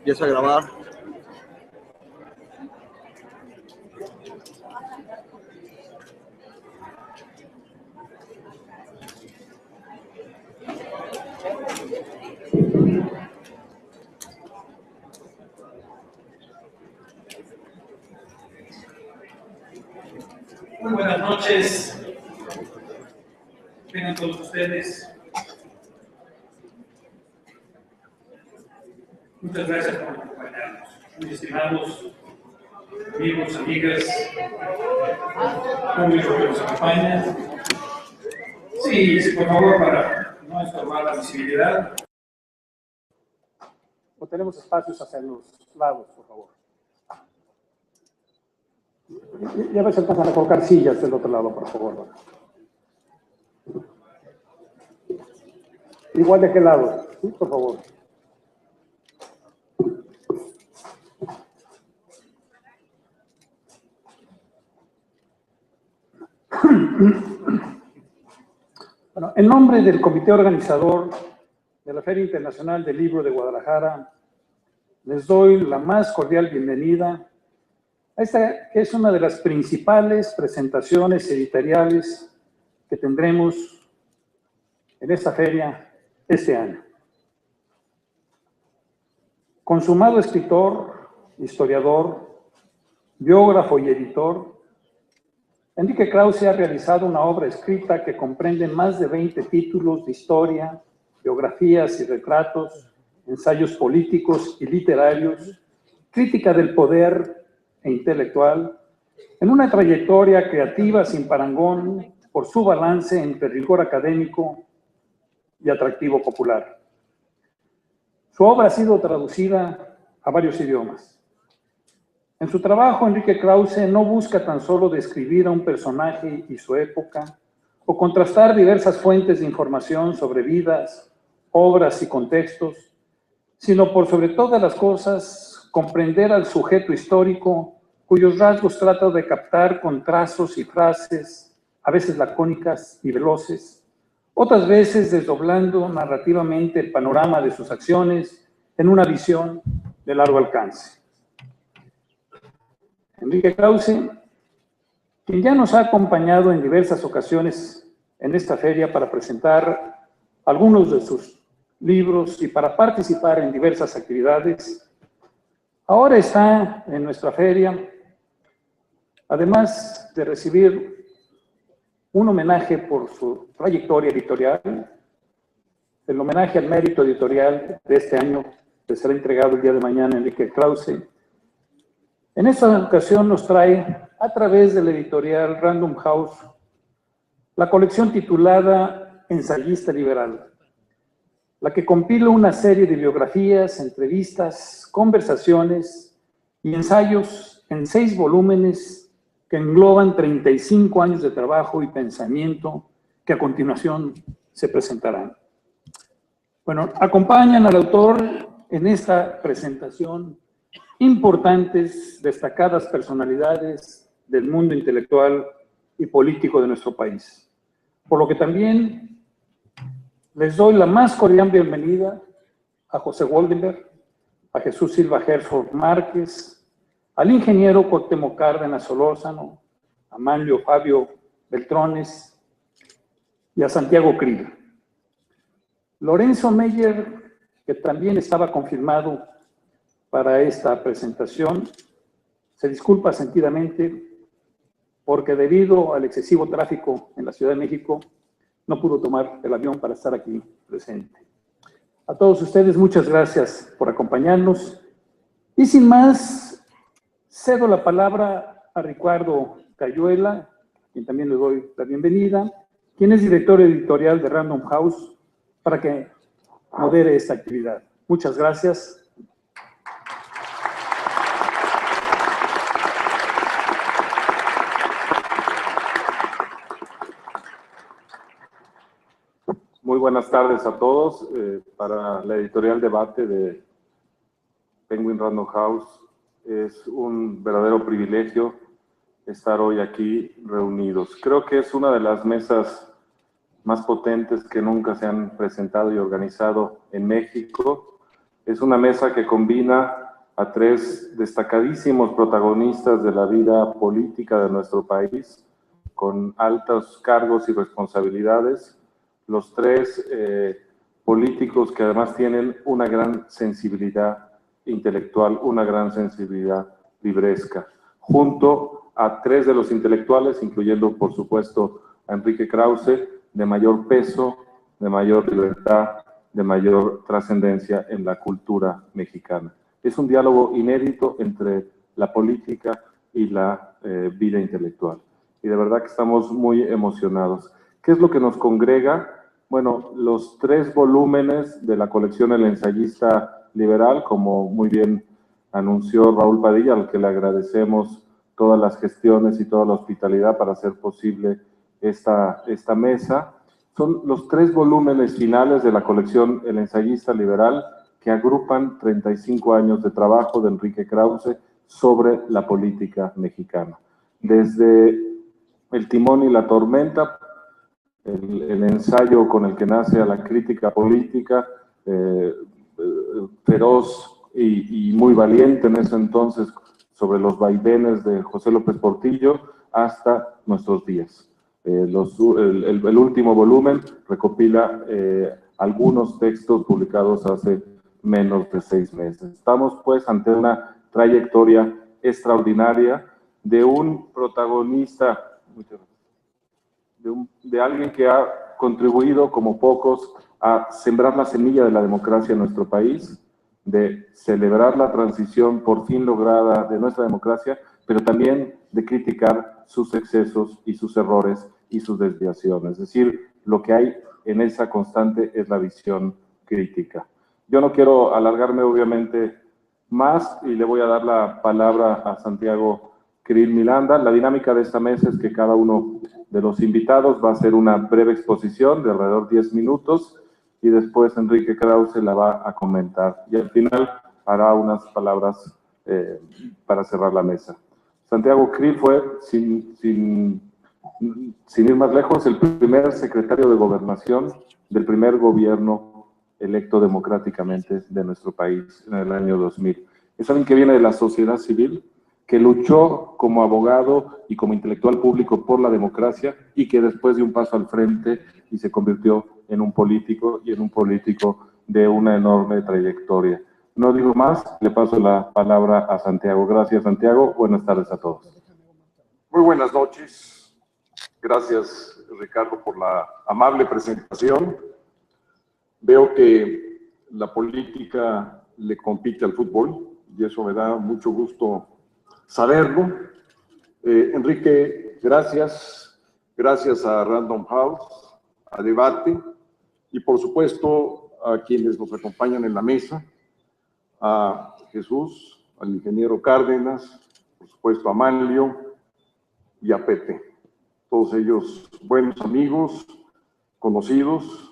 Empieza a grabar. Muy buenas noches. Tengan todos ustedes. Muchas gracias por acompañarnos. Muy estimados amigos, amigas, público que nos acompaña. Sí, por favor, para no estorbar la visibilidad. O tenemos espacios hacia los lados, por favor. Ya ves, alcanzan a colocar sillas del otro lado, por favor. Igual de aquel lado, sí, por favor. Bueno, en nombre del comité organizador de la Feria Internacional del Libro de Guadalajara, les doy la más cordial bienvenida a esta que es una de las principales presentaciones editoriales que tendremos en esta feria este año. Consumado escritor, historiador, biógrafo y editor, Enrique Krause ha realizado una obra escrita que comprende más de 20 títulos de historia, biografías y retratos, ensayos políticos y literarios, crítica del poder e intelectual, en una trayectoria creativa sin parangón por su balance entre rigor académico y atractivo popular. Su obra ha sido traducida a varios idiomas. En su trabajo, Enrique Krause no busca tan solo describir a un personaje y su época, o contrastar diversas fuentes de información sobre vidas, obras y contextos, sino por sobre todas las cosas, comprender al sujeto histórico cuyos rasgos trata de captar con trazos y frases, a veces lacónicas y veloces, otras veces desdoblando narrativamente el panorama de sus acciones en una visión de largo alcance. Enrique Krause, quien ya nos ha acompañado en diversas ocasiones en esta feria para presentar algunos de sus libros y para participar en diversas actividades, ahora está en nuestra feria, además de recibir un homenaje por su trayectoria editorial. El homenaje al mérito editorial de este año que será entregado el día de mañana a Enrique Krause. En esta ocasión nos trae, a través de la editorial Random House, la colección titulada Ensayista Liberal, la que compila una serie de biografías, entrevistas, conversaciones y ensayos en 6 volúmenes que engloban 35 años de trabajo y pensamiento que a continuación se presentarán. Bueno, acompañan al autor en esta presentación importantes, destacadas personalidades del mundo intelectual y político de nuestro país. Por lo que también les doy la más cordial bienvenida a José Goldenberg, a Jesús Silva Herford Márquez, al ingeniero Cuauhtémoc Cárdenas Solórzano, a Manlio Fabio Beltrones y a Santiago Krill. Lorenzo Meyer, que también estaba confirmado para esta presentación, se disculpa sentidamente porque debido al excesivo tráfico en la Ciudad de México no pudo tomar el avión para estar aquí presente. A todos ustedes, muchas gracias por acompañarnos. Y sin más, cedo la palabra a Ricardo Cayuela, quien también le doy la bienvenida, quien es director editorial de Random House, para que modere esta actividad. Muchas gracias. Muy buenas tardes a todos. Para la editorial Debate de Penguin Random House, es un verdadero privilegio estar hoy aquí reunidos. Creo que es una de las mesas más potentes que nunca se han presentado y organizado en México, Es una mesa que combina a tres destacadísimos protagonistas de la vida política de nuestro país, con altos cargos y responsabilidades. Los tres políticos que además tienen una gran sensibilidad intelectual, una gran sensibilidad libresca, junto a tres de los intelectuales, incluyendo por supuesto a Enrique Krause, de mayor peso, de mayor libertad, de mayor trascendencia en la cultura mexicana. Es un diálogo inédito entre la política y la vida intelectual. Y de verdad que estamos muy emocionados. ¿Qué es lo que nos congrega? Bueno, los 3 volúmenes de la colección El Ensayista Liberal, como muy bien anunció Raúl Padilla, al que le agradecemos todas las gestiones y toda la hospitalidad para hacer posible esta mesa. Son los 3 volúmenes finales de la colección El Ensayista Liberal, que agrupan 35 años de trabajo de Enrique Krause sobre la política mexicana. Desde El timón y la tormenta, el ensayo con el que nace a la crítica política, feroz y muy valiente en ese entonces, sobre los vaivenes de José López Portillo, hasta nuestros días. El último volumen recopila algunos textos publicados hace menos de 6 meses. Estamos pues ante una trayectoria extraordinaria de un protagonista, de alguien que ha contribuido como pocos a sembrar la semilla de la democracia en nuestro país, de celebrar la transición por fin lograda de nuestra democracia, pero también de criticar sus excesos y sus errores y sus desviaciones. Es decir, lo que hay en esa constante es la visión crítica. Yo no quiero alargarme obviamente más y le voy a dar la palabra a Santiago Krill Miranda. La dinámica de esta mesa es que cada uno de los invitados va a hacer una breve exposición de alrededor de 10 minutos y después Enrique Krause la va a comentar y al final hará unas palabras para cerrar la mesa. Santiago Krill fue, sin ir más lejos, el primer secretario de Gobernación del primer gobierno electo democráticamente de nuestro país en el año 2000. Es alguien que viene de la sociedad civil, que luchó como abogado y como intelectual público por la democracia y que después dio un paso al frente y se convirtió en un político y en un político de una enorme trayectoria. No digo más, le paso la palabra a Santiago. Gracias, Santiago. Buenas tardes a todos. Muy buenas noches. Gracias, Ricardo, por la amable presentación. Veo que la política le compite al fútbol y eso me da mucho gusto saberlo. Enrique, gracias. Gracias a Random House, a Debate y por supuesto a quienes nos acompañan en la mesa, a Jesús, al ingeniero Cárdenas, por supuesto a Manlio y a Pepe. Todos ellos buenos amigos, conocidos,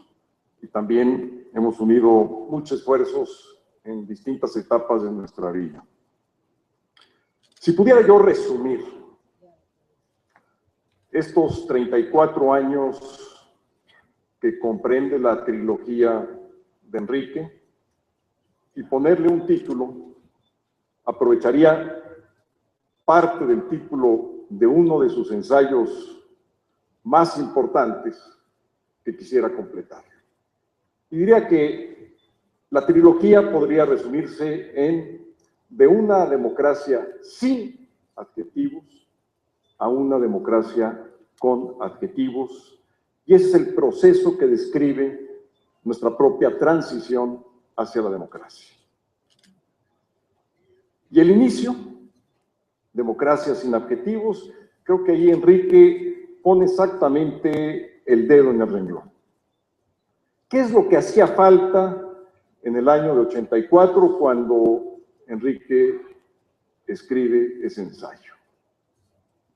y también hemos unido muchos esfuerzos en distintas etapas de nuestra vida. Si pudiera yo resumir estos 34 años que comprende la trilogía de Enrique y ponerle un título, aprovecharía parte del título de uno de sus ensayos más importantes que quisiera completar. Y diría que la trilogía podría resumirse en de una democracia sin adjetivos a una democracia con adjetivos, y ese es el proceso que describe nuestra propia transición hacia la democracia. Y el inicio, democracia sin adjetivos, creo que ahí Enrique pone exactamente el dedo en el renglón. ¿Qué es lo que hacía falta en el año de 84 cuando Enrique escribe ese ensayo?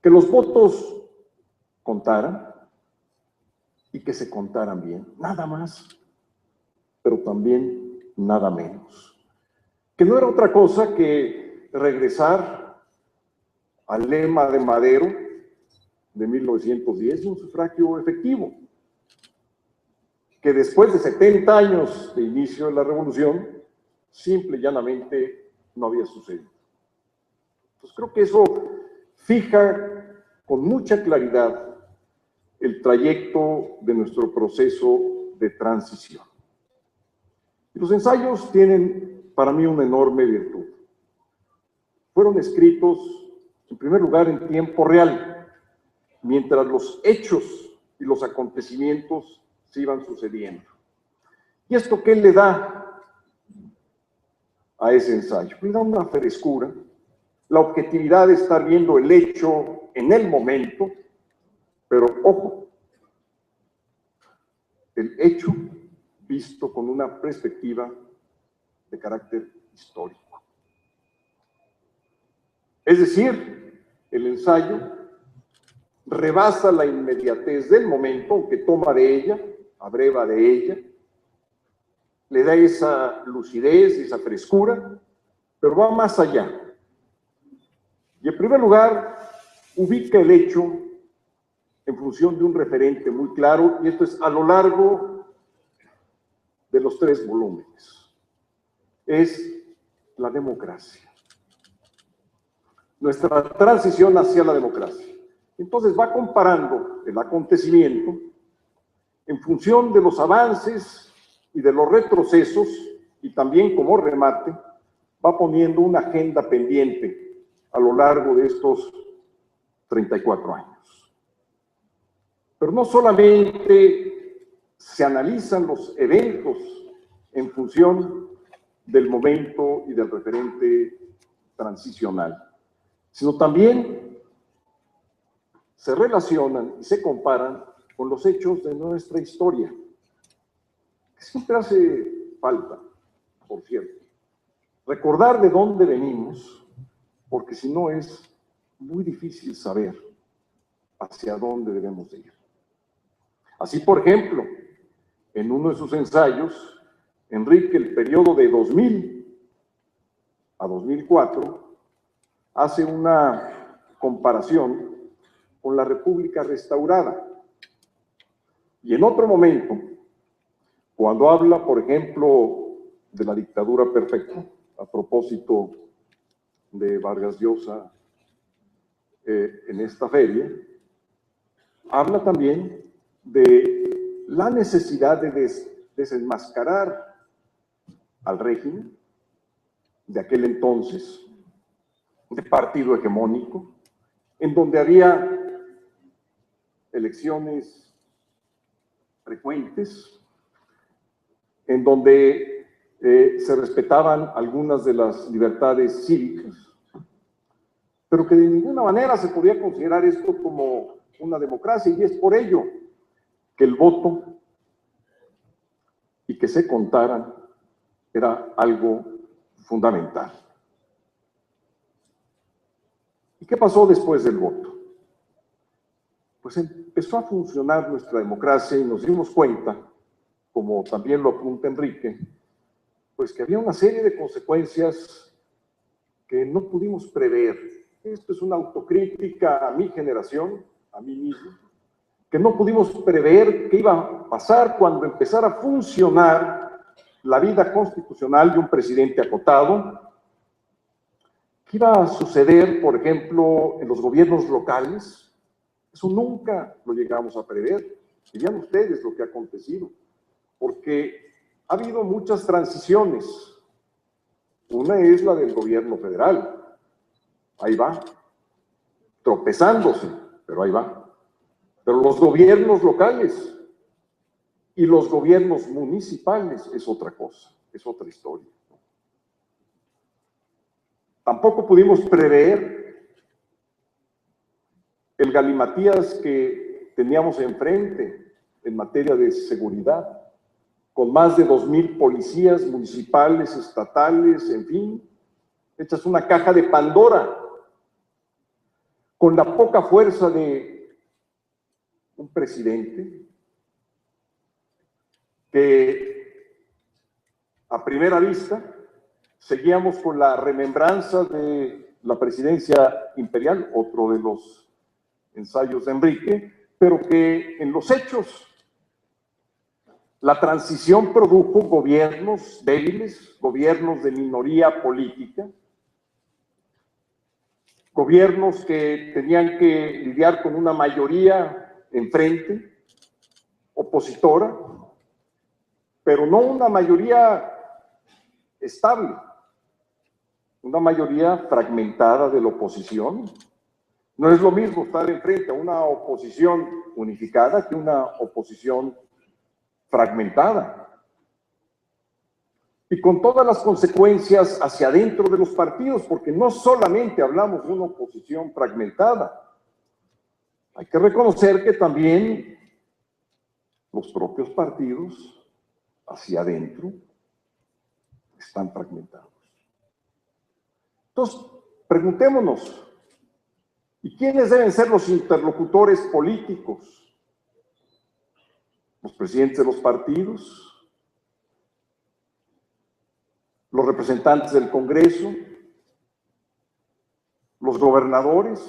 Que los votos contaran y que se contaran bien, nada más, pero también nada menos. Que no era otra cosa que regresar al lema de Madero de 1910, un sufragio efectivo, que después de 70 años de inicio de la revolución simple y llanamente no había sucedido. Entonces creo que eso fija con mucha claridad el trayecto de nuestro proceso de transición. Y los ensayos tienen para mí una enorme virtud. Fueron escritos, en primer lugar, en tiempo real, mientras los hechos y los acontecimientos se iban sucediendo. ¿Y esto qué le da a ese ensayo? Le da una frescura, la objetividad de estar viendo el hecho en el momento, pero ojo, el hecho visto con una perspectiva de carácter histórico. Es decir, el ensayo rebasa la inmediatez del momento, aunque toma de ella, abreva de ella, le da esa lucidez, esa frescura, pero va más allá. Y en primer lugar, ubica el hecho en función de un referente muy claro, y esto es a lo largo de los 3 volúmenes. Es la democracia. Nuestra transición hacia la democracia. Entonces va comparando el acontecimiento en función de los avances y de los retrocesos, y también como remate va poniendo una agenda pendiente a lo largo de estos 34 años. Pero no solamente se analizan los eventos en función del momento y del referente transicional, sino también se relacionan y se comparan con los hechos de nuestra historia, que siempre hace falta, por cierto, recordar de dónde venimos, porque si no es muy difícil saber hacia dónde debemos de ir. Así, por ejemplo, en uno de sus ensayos, Enrique, el periodo de 2000 a 2004, hace una comparación con la República restaurada. Y en otro momento, cuando habla, por ejemplo, de la dictadura perfecta, a propósito de Vargas Llosa en esta feria, habla también de la necesidad de desenmascarar al régimen de aquel entonces, de partido hegemónico, en donde había elecciones frecuentes, en donde se respetaban algunas de las libertades cívicas, pero que de ninguna manera se podía considerar esto como una democracia, y es por ello que el voto y que se contaran era algo fundamental. ¿Y qué pasó después del voto? Pues empezó a funcionar nuestra democracia y nos dimos cuenta, como también lo apunta Enrique, pues que había una serie de consecuencias que no pudimos prever. Esto es una autocrítica a mi generación, a mí mismo, que no pudimos prever qué iba a pasar cuando empezara a funcionar la vida constitucional de un presidente acotado. ¿Qué iba a suceder, por ejemplo, en los gobiernos locales? Eso nunca lo llegamos a prever. Y vean ustedes lo que ha acontecido, porque ha habido muchas transiciones. Una es la del gobierno federal. Ahí va, tropezándose, pero ahí va. Pero los gobiernos locales y los gobiernos municipales es otra cosa, es otra historia. Tampoco pudimos prever el galimatías que teníamos enfrente en materia de seguridad, con más de 2,000 policías municipales, estatales, en fin. Esta es una caja de Pandora, con la poca fuerza de un presidente que a primera vista seguíamos con la remembranza de la presidencia imperial, otro de los ensayos de Enrique, pero que en los hechos La transición produjo gobiernos débiles, gobiernos de minoría política, gobiernos que tenían que lidiar con una mayoría enfrente, opositora, pero no una mayoría estable, una mayoría fragmentada de la oposición. No es lo mismo estar enfrente a una oposición unificada que una oposición fragmentada. Y con todas las consecuencias hacia adentro de los partidos, porque no solamente hablamos de una oposición fragmentada, hay que reconocer que también los propios partidos hacia adentro están fragmentados. Entonces, preguntémonos, ¿y quiénes deben ser los interlocutores políticos? ¿Los presidentes de los partidos? ¿Los representantes del Congreso? ¿Los gobernadores?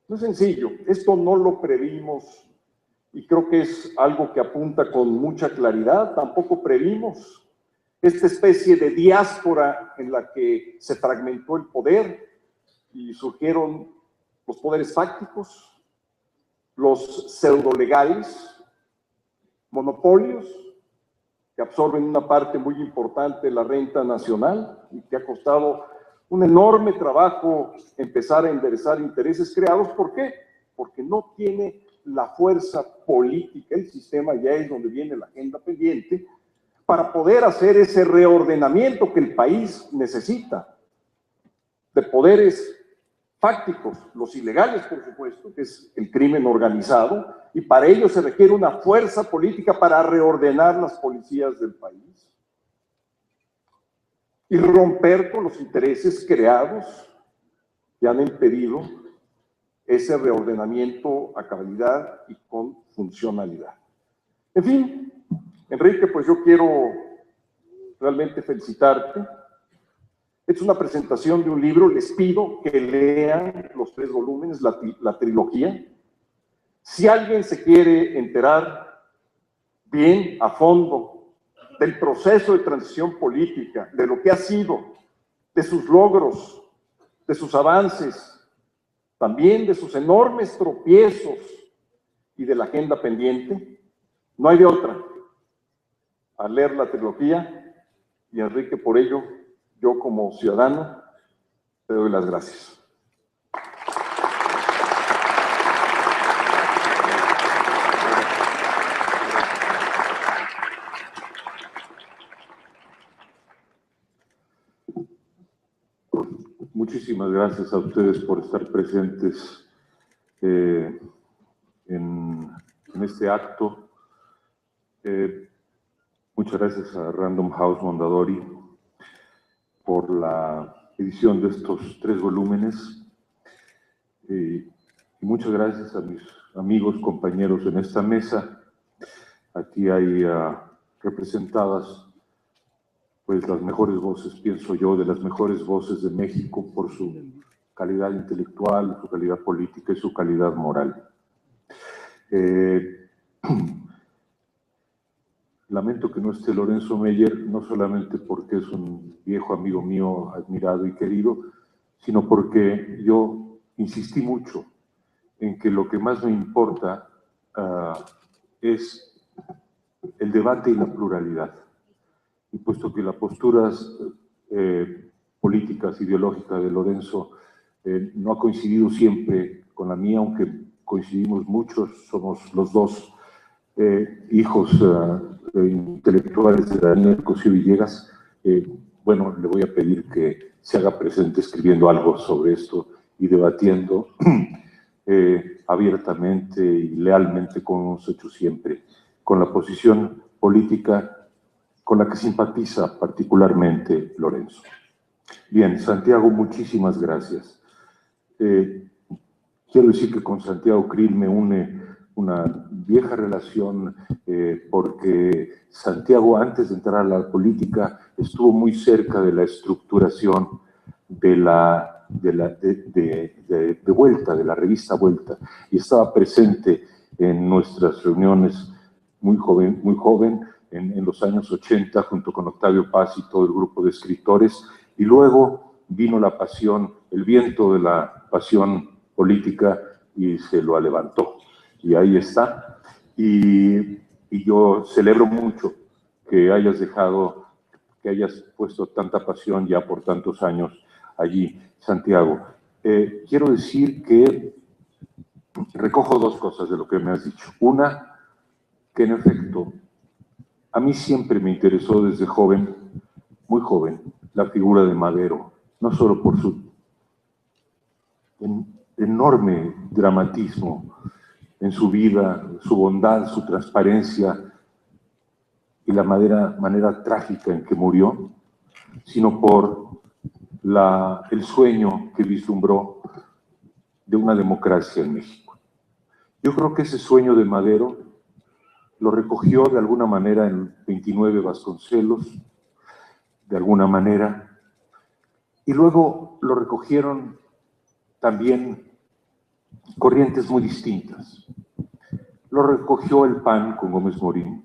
No es sencillo, esto no lo previmos y creo que es algo que apunta con mucha claridad. Tampoco previmos esta especie de diáspora en la que se fragmentó el poder y surgieron los poderes fácticos, los pseudolegales, monopolios que absorben una parte muy importante de la renta nacional y que ha costado un enorme trabajo empezar a enderezar intereses creados. ¿Por qué? Porque no tiene la fuerza política, el sistema, ya es donde viene la agenda pendiente, para poder hacer ese reordenamiento que el país necesita, de poderes fácticos, los ilegales, por supuesto, que es el crimen organizado, y para ello se requiere una fuerza política para reordenar las policías del país y romper con los intereses creados que han impedido ese reordenamiento a cabalidad y con funcionalidad. En fin, Enrique, pues yo quiero realmente felicitarte. Es una presentación de un libro, les pido que lean los 3 volúmenes, la trilogía. Si alguien se quiere enterar bien, a fondo, del proceso de transición política, de lo que ha sido, de sus logros, de sus avances, también de sus enormes tropiezos y de la agenda pendiente, no hay de otra a leer la trilogía. Y Enrique, por ello, yo como ciudadano te doy las gracias. Muchísimas gracias a ustedes por estar presentes en este acto. Muchas gracias a Random House Mondadori por la edición de estos 3 volúmenes. Y muchas gracias a mis amigos, compañeros en esta mesa. Aquí hay representadas pues las mejores voces, pienso yo, de las mejores voces de México por su calidad intelectual, su calidad política y su calidad moral. Lamento que no esté Lorenzo Meyer, no solamente porque es un viejo amigo mío, admirado y querido, sino porque yo insistí mucho en que lo que más me importa es el debate y la pluralidad. Y puesto que las posturas políticas, ideológicas de Lorenzo no ha coincidido siempre con la mía, aunque coincidimos muchos, somos los 2 hijos intelectuales de Daniel Cosío Villegas, bueno, le voy a pedir que se haga presente escribiendo algo sobre esto y debatiendo abiertamente y lealmente, como hemos hecho siempre, con la posición política con la que simpatiza particularmente Lorenzo. Bien, Santiago, muchísimas gracias. Quiero decir que con Santiago Krill me une una vieja relación, porque Santiago, antes de entrar a la política, estuvo muy cerca de la estructuración de Vuelta, de la revista Vuelta, y estaba presente en nuestras reuniones muy joven en los años 80, junto con Octavio Paz y todo el grupo de escritores, y luego vino la pasión, el viento de la pasión política y se lo levantó. Y ahí está. Y yo celebro mucho que hayas puesto tanta pasión ya por tantos años allí, Santiago. Quiero decir que recojo dos cosas de lo que me has dicho. Una, que en efecto, a mí siempre me interesó desde joven, muy joven, la figura de Madero, no solo por su enorme dramatismo en su vida, su bondad, su transparencia y la manera trágica en que murió, sino por el sueño que vislumbró de una democracia en México. Yo creo que ese sueño de Madero lo recogió de alguna manera en 29 Vasconcelos, de alguna manera, y luego lo recogieron también corrientes muy distintas. Lo recogió el PAN con Gómez Morín,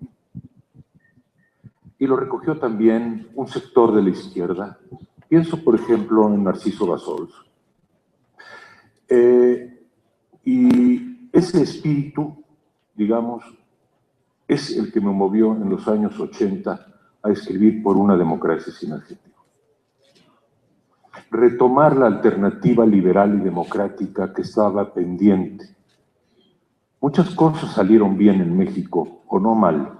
y lo recogió también un sector de la izquierda. Pienso, por ejemplo, en Narciso Bassols. Y ese espíritu, digamos, es el que me movió en los años 80 a escribir por una democracia sin adjetivo. Retomar la alternativa liberal y democrática que estaba pendiente. Muchas cosas salieron bien en México, o no mal,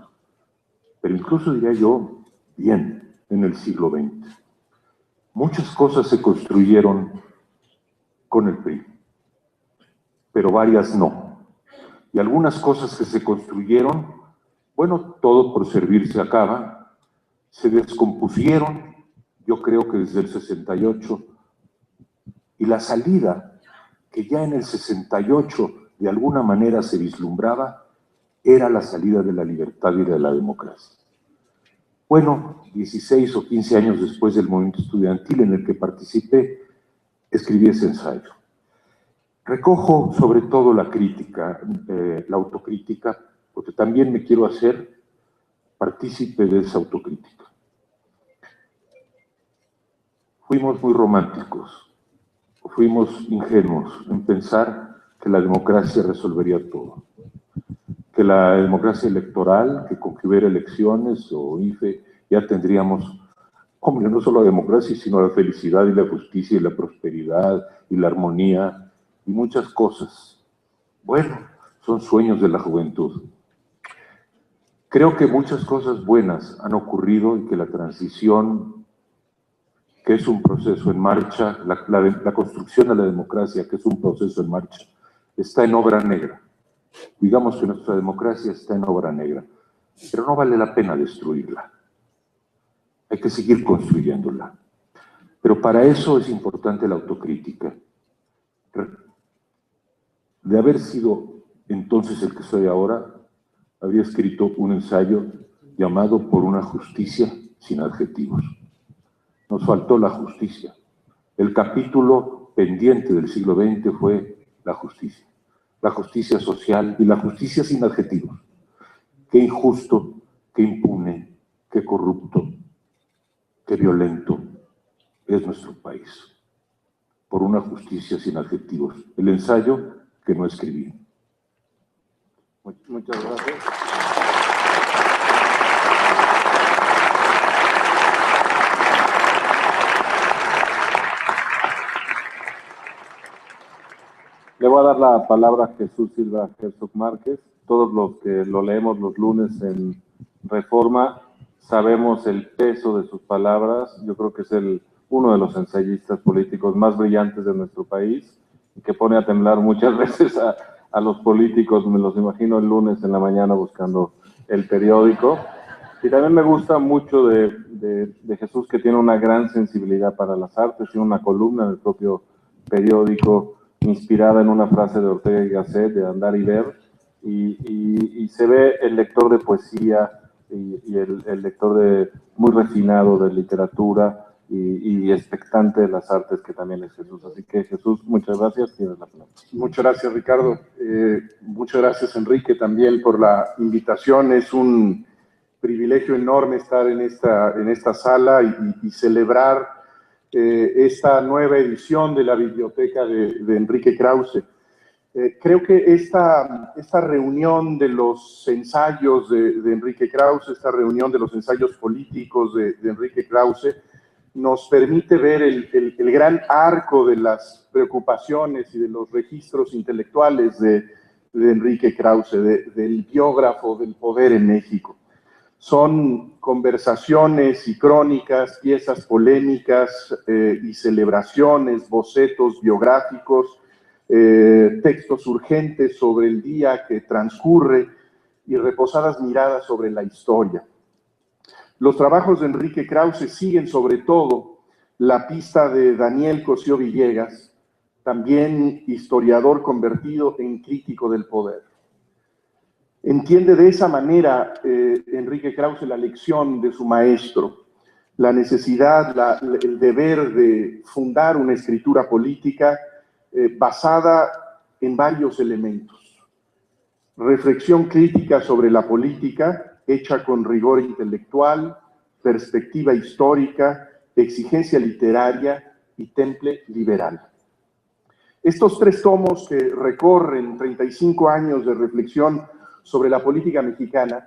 pero incluso diría yo, bien en el siglo XX. Muchas cosas se construyeron con el PRI, pero varias no. Y algunas cosas que se construyeron, bueno, todo por servir se acaba, se descompusieron, yo creo que desde el 68, y la salida, que ya en el 68 de alguna manera se vislumbraba, era la salida de la libertad y de la democracia. Bueno, 16 o 15 años después del movimiento estudiantil en el que participé, escribí ese ensayo. Recojo sobre todo la crítica, la autocrítica, porque también me quiero hacer partícipe de esa autocrítica. Fuimos muy románticos, fuimos ingenuos en pensar que la democracia resolvería todo. Que la democracia electoral, que con que hubiera elecciones o IFE, ya tendríamos, hombre, no solo la democracia, sino la felicidad y la justicia y la prosperidad y la armonía y muchas cosas. Bueno, son sueños de la juventud. Creo que muchas cosas buenas han ocurrido y que la transición, que es un proceso en marcha, la construcción de la democracia, que es un proceso en marcha, está en obra negra. Digamos que nuestra democracia está en obra negra, pero no vale la pena destruirla. Hay que seguir construyéndola. Pero para eso es importante la autocrítica. De haber sido entonces el que soy ahora, había escrito un ensayo llamado Por una justicia sin adjetivos. Nos faltó la justicia. El capítulo pendiente del siglo XX fue la justicia social y la justicia sin adjetivos. Qué injusto, qué impune, qué corrupto, qué violento es nuestro país. Por una justicia sin adjetivos. El ensayo que no escribí. Muchas gracias. Le voy a dar la palabra a Jesús Silva Herzog Márquez. Todos los que lo leemos los lunes en Reforma sabemos el peso de sus palabras. Yo creo que es uno de los ensayistas políticos más brillantes de nuestro país y que pone a temblar muchas veces a los políticos. Me los imagino el lunes en la mañana buscando el periódico. Y también me gusta mucho de Jesús, que tiene una gran sensibilidad para las artes. Tiene una columna en el propio periódico inspirada en una frase de Ortega y Gasset, de andar y ver, y se ve el lector de poesía y el lector muy refinado de literatura, y expectante de las artes, que también es Jesús. Así que, Jesús, muchas gracias, tienes la palabra. Muchas gracias, Ricardo. Muchas gracias, Enrique, también por la invitación. Es un privilegio enorme estar en esta sala y celebrar esta nueva edición de la biblioteca de Enrique Krause. Creo que esta reunión de los ensayos de Enrique Krause, esta reunión de los ensayos políticos de Enrique Krause, nos permite ver el gran arco de las preocupaciones y de los registros intelectuales de Enrique Krause, del biógrafo del poder en México. Son conversaciones y crónicas, piezas polémicas y celebraciones, bocetos biográficos, textos urgentes sobre el día que transcurre y reposadas miradas sobre la historia. Los trabajos de Enrique Krause siguen sobre todo la pista de Daniel Cosío Villegas, también historiador convertido en crítico del poder. Entiende de esa manera Enrique Krause la lección de su maestro, la necesidad, el deber de fundar una escritura política basada en varios elementos. Reflexión crítica sobre la política, hecha con rigor intelectual, perspectiva histórica, exigencia literaria y temple liberal. Estos tres tomos que recorren 35 años de reflexión sobre la política mexicana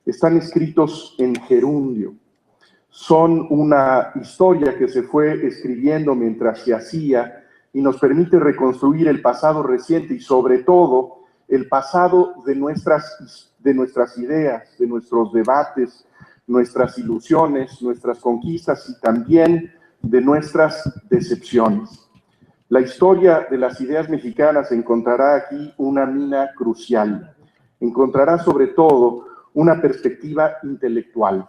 están escritos en gerundio. Son una historia que se fue escribiendo mientras se hacía y nos permite reconstruir el pasado reciente y sobre todo el pasado de nuestras ideas, de nuestros debates, nuestras ilusiones, nuestras conquistas y también de nuestras decepciones. La historia de las ideas mexicanas encontrará aquí una mina crucial. Encontrará sobre todo una perspectiva intelectual.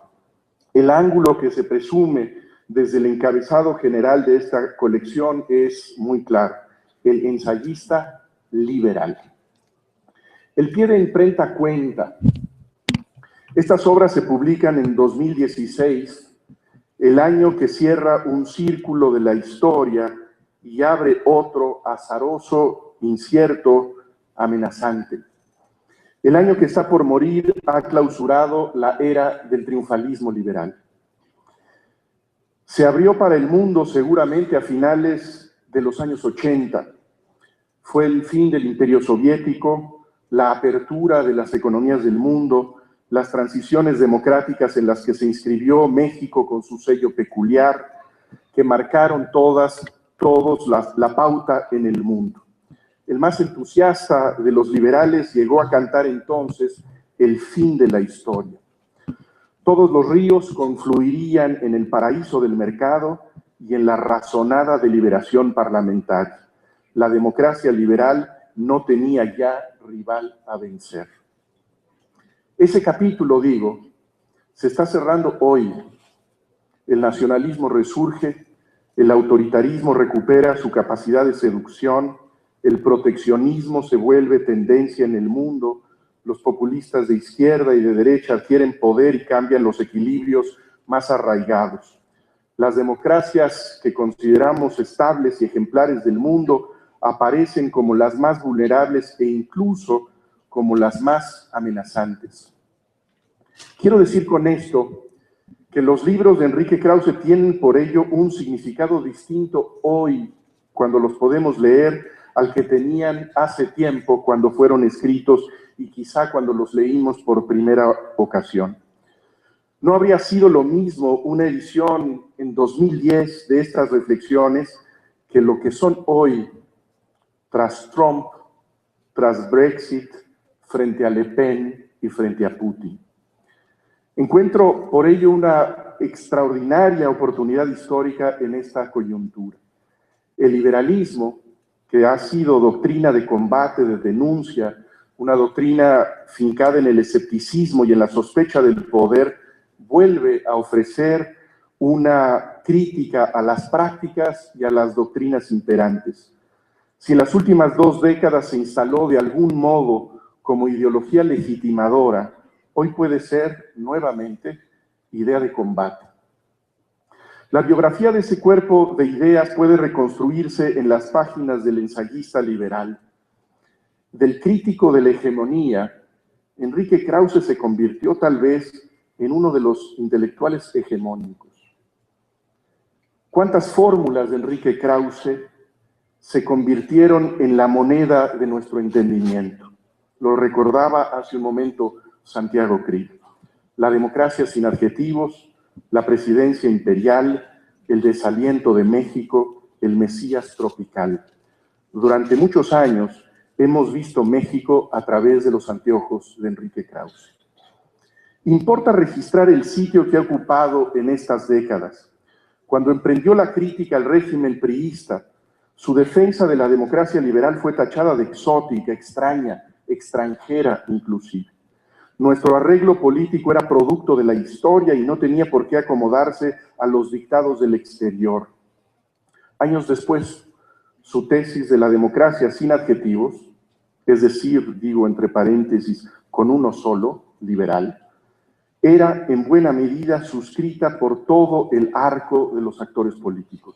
El ángulo que se presume desde el encabezado general de esta colección es muy claro: el ensayista liberal. El pie de imprenta cuenta. Estas obras se publican en 2016, el año que cierra un círculo de la historia y abre otro azaroso, incierto, amenazante. El año que está por morir ha clausurado la era del triunfalismo liberal. Se abrió para el mundo seguramente a finales de los años 80. Fue el fin del Imperio Soviético, la apertura de las economías del mundo, las transiciones democráticas en las que se inscribió México con su sello peculiar, que marcaron todos la pauta en el mundo. El más entusiasta de los liberales llegó a cantar entonces el fin de la historia. Todos los ríos confluirían en el paraíso del mercado y en la razonada deliberación parlamentaria. La democracia liberal no tenía ya rival a vencer. Ese capítulo, digo, se está cerrando hoy. El nacionalismo resurge, el autoritarismo recupera su capacidad de seducción, el proteccionismo se vuelve tendencia en el mundo, los populistas de izquierda y de derecha adquieren poder y cambian los equilibrios más arraigados. Las democracias que consideramos estables y ejemplares del mundo aparecen como las más vulnerables e incluso como las más amenazantes. Quiero decir con esto que los libros de Enrique Krause tienen por ello un significado distinto hoy, cuando los podemos leer, al que tenían hace tiempo cuando fueron escritos y quizá cuando los leímos por primera ocasión. No habría sido lo mismo una edición en 2010 de estas reflexiones que lo que son hoy, tras Trump, tras Brexit, frente a Le Pen y frente a Putin. Encuentro por ello una extraordinaria oportunidad histórica en esta coyuntura. El liberalismo, que ha sido doctrina de combate, de denuncia, una doctrina fincada en el escepticismo y en la sospecha del poder, vuelve a ofrecer una crítica a las prácticas y a las doctrinas imperantes. Si en las últimas 2 décadas se instaló de algún modo como ideología legitimadora, hoy puede ser nuevamente idea de combate. La biografía de ese cuerpo de ideas puede reconstruirse en las páginas del ensayista liberal. Del crítico de la hegemonía, Enrique Krause se convirtió tal vez en uno de los intelectuales hegemónicos. ¿Cuántas fórmulas de Enrique Krause se convirtieron en la moneda de nuestro entendimiento? Lo recordaba hace un momento Santiago Krieg. La democracia sin adjetivos, la presidencia imperial, el desaliento de México, el Mesías tropical. Durante muchos años hemos visto México a través de los anteojos de Enrique Krause. Importa registrar el sitio que ha ocupado en estas décadas. Cuando emprendió la crítica al régimen priista, su defensa de la democracia liberal fue tachada de exótica, extraña, extranjera inclusive. Nuestro arreglo político era producto de la historia y no tenía por qué acomodarse a los dictados del exterior. Años después, su tesis de la democracia sin adjetivos, es decir, digo entre paréntesis, con uno solo, liberal, era en buena medida suscrita por todo el arco de los actores políticos.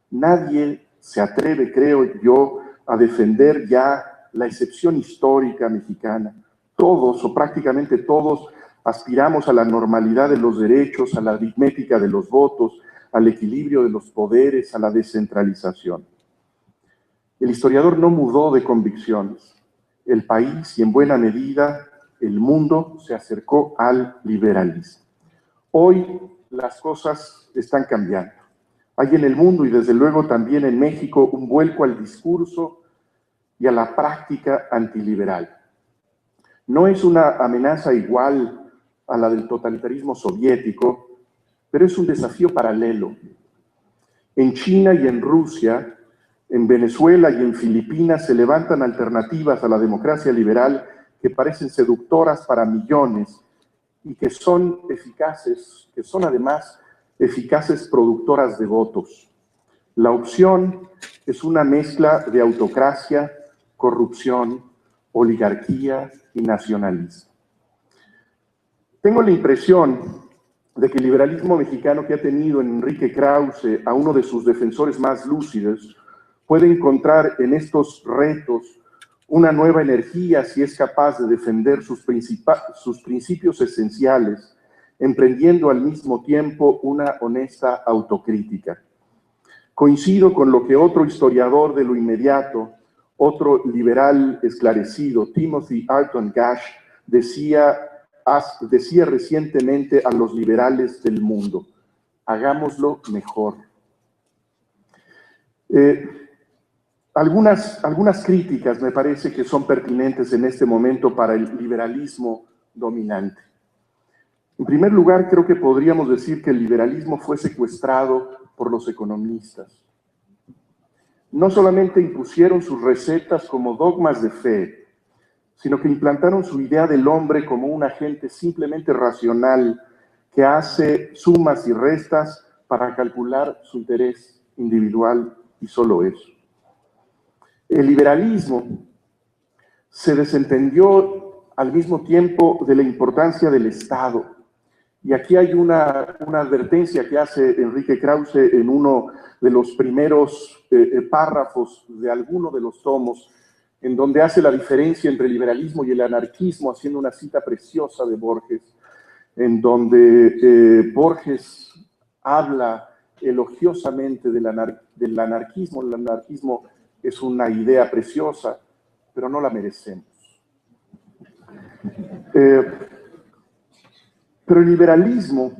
Nadie se atreve, creo yo, a defender ya la excepción histórica mexicana. Todos, o prácticamente todos, aspiramos a la normalidad de los derechos, a la aritmética de los votos, al equilibrio de los poderes, a la descentralización. El historiador no mudó de convicciones. El país y en buena medida el mundo se acercó al liberalismo. Hoy las cosas están cambiando. Hay en el mundo y desde luego también en México un vuelco al discurso y a la práctica antiliberal. No es una amenaza igual a la del totalitarismo soviético, pero es un desafío paralelo. En China y en Rusia, en Venezuela y en Filipinas se levantan alternativas a la democracia liberal que parecen seductoras para millones y que son eficaces, que son además eficaces productoras de votos. La opción es una mezcla de autocracia, corrupción, oligarquía y nacionalismo. Tengo la impresión de que el liberalismo mexicano, que ha tenido en Enrique Krause a uno de sus defensores más lúcidos, puede encontrar en estos retos una nueva energía si es capaz de defender sus principios esenciales, emprendiendo al mismo tiempo una honesta autocrítica. Coincido con lo que otro historiador de lo inmediato, otro liberal esclarecido, Timothy Arton Gash, decía recientemente a los liberales del mundo: hagámoslo mejor. Algunas críticas me parece que son pertinentes en este momento para el liberalismo dominante. En primer lugar, creo que podríamos decir que el liberalismo fue secuestrado por los economistas. No solamente impusieron sus recetas como dogmas de fe, sino que implantaron su idea del hombre como un agente simplemente racional que hace sumas y restas para calcular su interés individual y solo eso. El liberalismo se desentendió al mismo tiempo de la importancia del Estado. Y aquí hay una advertencia que hace Enrique Krause en uno de los primeros párrafos de alguno de los tomos, en donde hace la diferencia entre el liberalismo y el anarquismo, haciendo una cita preciosa de Borges, en donde Borges habla elogiosamente del anarquismo. El anarquismo es una idea preciosa, pero no la merecemos. Pero el liberalismo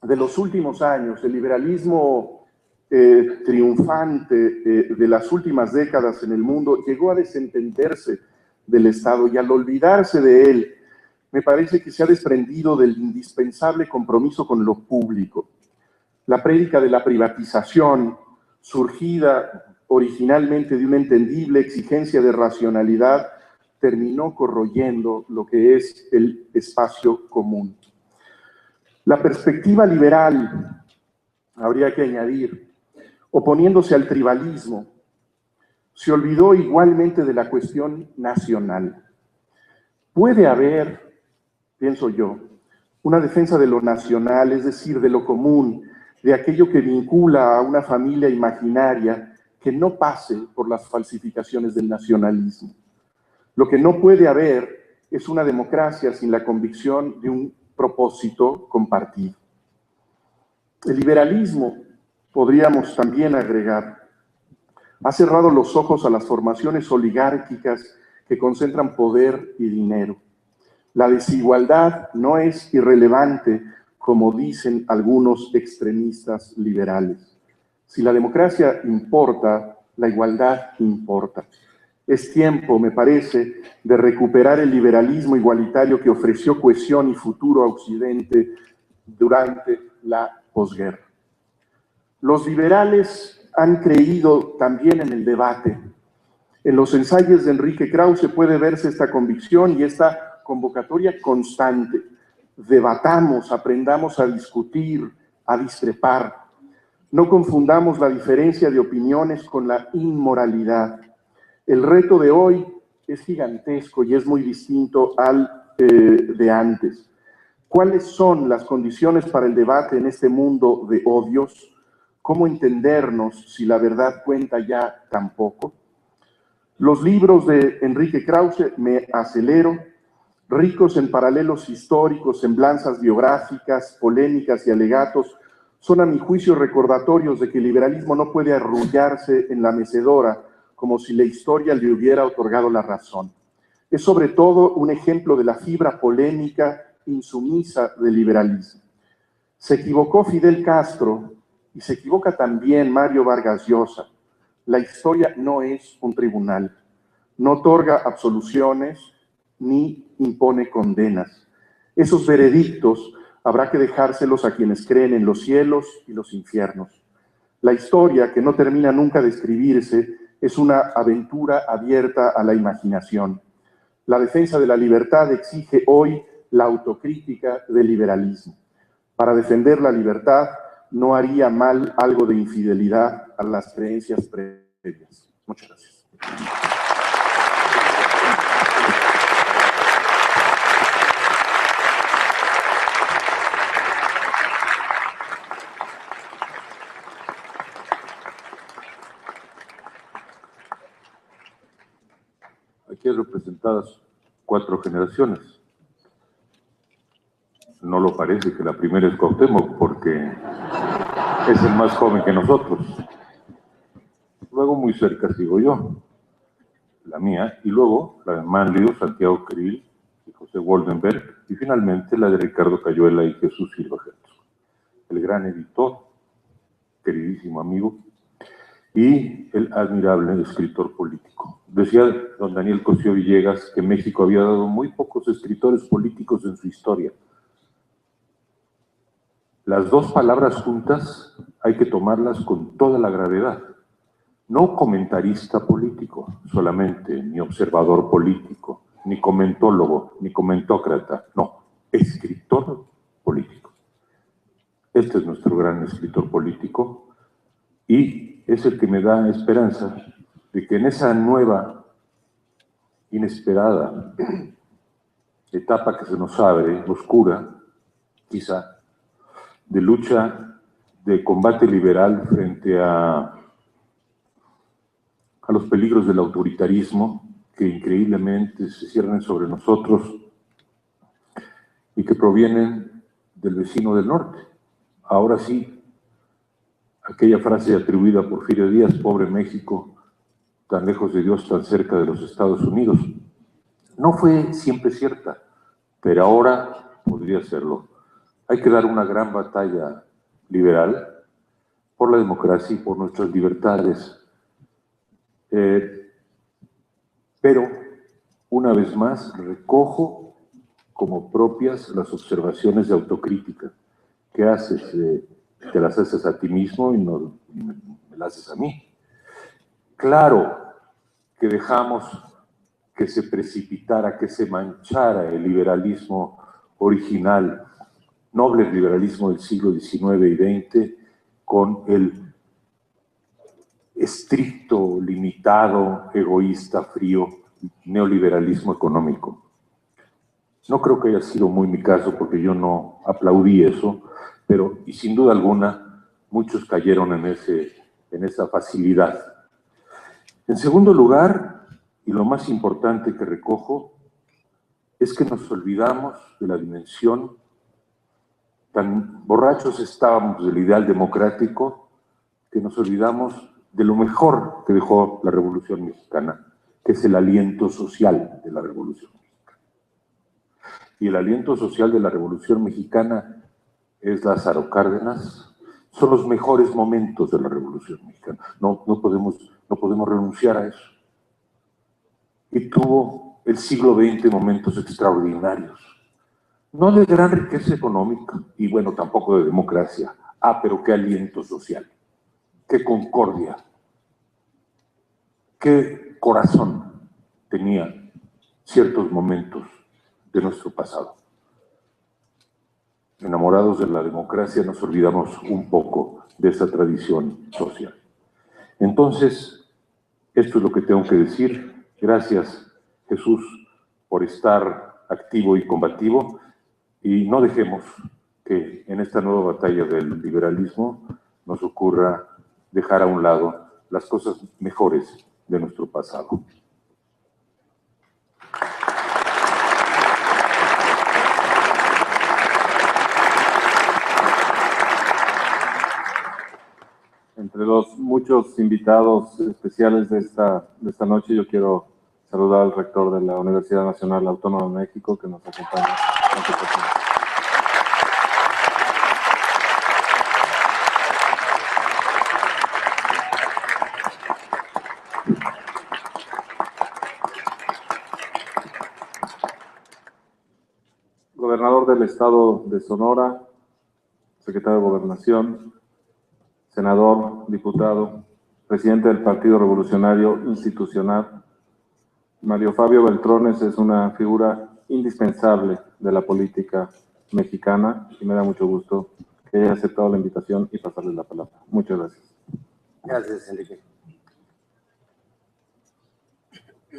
de los últimos años, el liberalismo triunfante de las últimas décadas en el mundo, llegó a desentenderse del Estado y al olvidarse de él, me parece que se ha desprendido del indispensable compromiso con lo público. La prédica de la privatización, surgida originalmente de una entendible exigencia de racionalidad, terminó corroyendo lo que es el espacio común. La perspectiva liberal, habría que añadir, oponiéndose al tribalismo, se olvidó igualmente de la cuestión nacional. Puede haber, pienso yo, una defensa de lo nacional, es decir, de lo común, de aquello que vincula a una familia imaginaria que no pase por las falsificaciones del nacionalismo. Lo que no puede haber es una democracia sin la convicción de un propósito compartido. El liberalismo, podríamos también agregar, ha cerrado los ojos a las formaciones oligárquicas que concentran poder y dinero. La desigualdad no es irrelevante, como dicen algunos extremistas liberales. Si la democracia importa, la igualdad importa. Es tiempo, me parece, de recuperar el liberalismo igualitario que ofreció cohesión y futuro a Occidente durante la posguerra. Los liberales han creído también en el debate. En los ensayos de Enrique Krause puede verse esta convicción y esta convocatoria constante. Debatamos, aprendamos a discutir, a discrepar. No confundamos la diferencia de opiniones con la inmoralidad. El reto de hoy es gigantesco y es muy distinto al de antes. ¿Cuáles son las condiciones para el debate en este mundo de odios? ¿Cómo entendernos si la verdad cuenta ya tan poco? Los libros de Enrique Krause, Me acelero, ricos en paralelos históricos, semblanzas biográficas, polémicas y alegatos, son a mi juicio recordatorios de que el liberalismo no puede arrullarse en la mecedora como si la historia le hubiera otorgado la razón. Es sobre todo un ejemplo de la fibra polémica insumisa del liberalismo. Se equivocó Fidel Castro y se equivoca también Mario Vargas Llosa. La historia no es un tribunal, no otorga absoluciones ni impone condenas. Esos veredictos habrá que dejárselos a quienes creen en los cielos y los infiernos. La historia, que no termina nunca de escribirse, es una aventura abierta a la imaginación. La defensa de la libertad exige hoy la autocrítica del liberalismo. Para defender la libertad no haría mal algo de infidelidad a las creencias previas. Muchas gracias. Aquí hay representadas 4 generaciones. No lo parece que la primera es Cuauhtémoc, porque es el más joven que nosotros. Luego muy cerca sigo yo, la mía, y luego la de Manlio, Santiago Krill y José Woldenberg, y finalmente la de Ricardo Cayuela y Jesús Silva Herzog, el gran editor, queridísimo amigo, y el admirable escritor político. Decía don Daniel Cosío Villegas que México había dado muy pocos escritores políticos en su historia. Las 2 palabras juntas hay que tomarlas con toda la gravedad. No comentarista político solamente, ni observador político, ni comentólogo, ni comentócrata, no, escritor político. Este es nuestro gran escritor político y es el que me da esperanza de que en esa nueva, inesperada etapa que se nos abre, oscura, quizá, de lucha, de combate liberal frente a los peligros del autoritarismo que increíblemente se ciernen sobre nosotros y que provienen del vecino del norte. Ahora sí, aquella frase atribuida a Porfirio Díaz, pobre México, tan lejos de Dios, tan cerca de los Estados Unidos, no fue siempre cierta, pero ahora podría serlo. Hay que dar una gran batalla liberal por la democracia y por nuestras libertades. Pero, una vez más, recojo como propias las observaciones de autocrítica. ¿Qué haces? Te las haces a ti mismo y no me las haces a mí. Claro que dejamos que se precipitara, que se manchara el liberalismo original, noble liberalismo del siglo XIX y XX, con el estricto, limitado, egoísta, frío neoliberalismo económico. No creo que haya sido muy mi caso porque yo no aplaudí eso, pero, y sin duda alguna, muchos cayeron en esa facilidad. En segundo lugar, y lo más importante que recojo, es que nos olvidamos de la dimensión, tan borrachos estábamos del ideal democrático, que nos olvidamos de lo mejor que dejó la Revolución Mexicana, que es el aliento social de la Revolución Mexicana. Y el aliento social de la Revolución Mexicana es Lázaro Cárdenas. Son los mejores momentos de la Revolución Mexicana. No podemos renunciar a eso. Y tuvo el siglo XX momentos extraordinarios. No de gran riqueza económica, y bueno, tampoco de democracia. Pero qué aliento social, qué concordia, qué corazón tenía ciertos momentos de nuestro pasado. Enamorados de la democracia, nos olvidamos un poco de esa tradición social. Entonces, esto es lo que tengo que decir. Gracias, Jesús, por estar activo y combativo, y no dejemos que en esta nueva batalla del liberalismo nos ocurra dejar a un lado las cosas mejores de nuestro pasado. Entre los muchos invitados especiales de esta noche, yo quiero saludar al rector de la Universidad Nacional Autónoma de México, que nos acompaña. Gobernador del Estado de Sonora, secretario de Gobernación, senador, diputado, presidente del Partido Revolucionario Institucional, Mario Fabio Beltrones es una figura indispensable de la política mexicana y me da mucho gusto que haya aceptado la invitación y pasarle la palabra. Muchas gracias. Gracias, Enrique.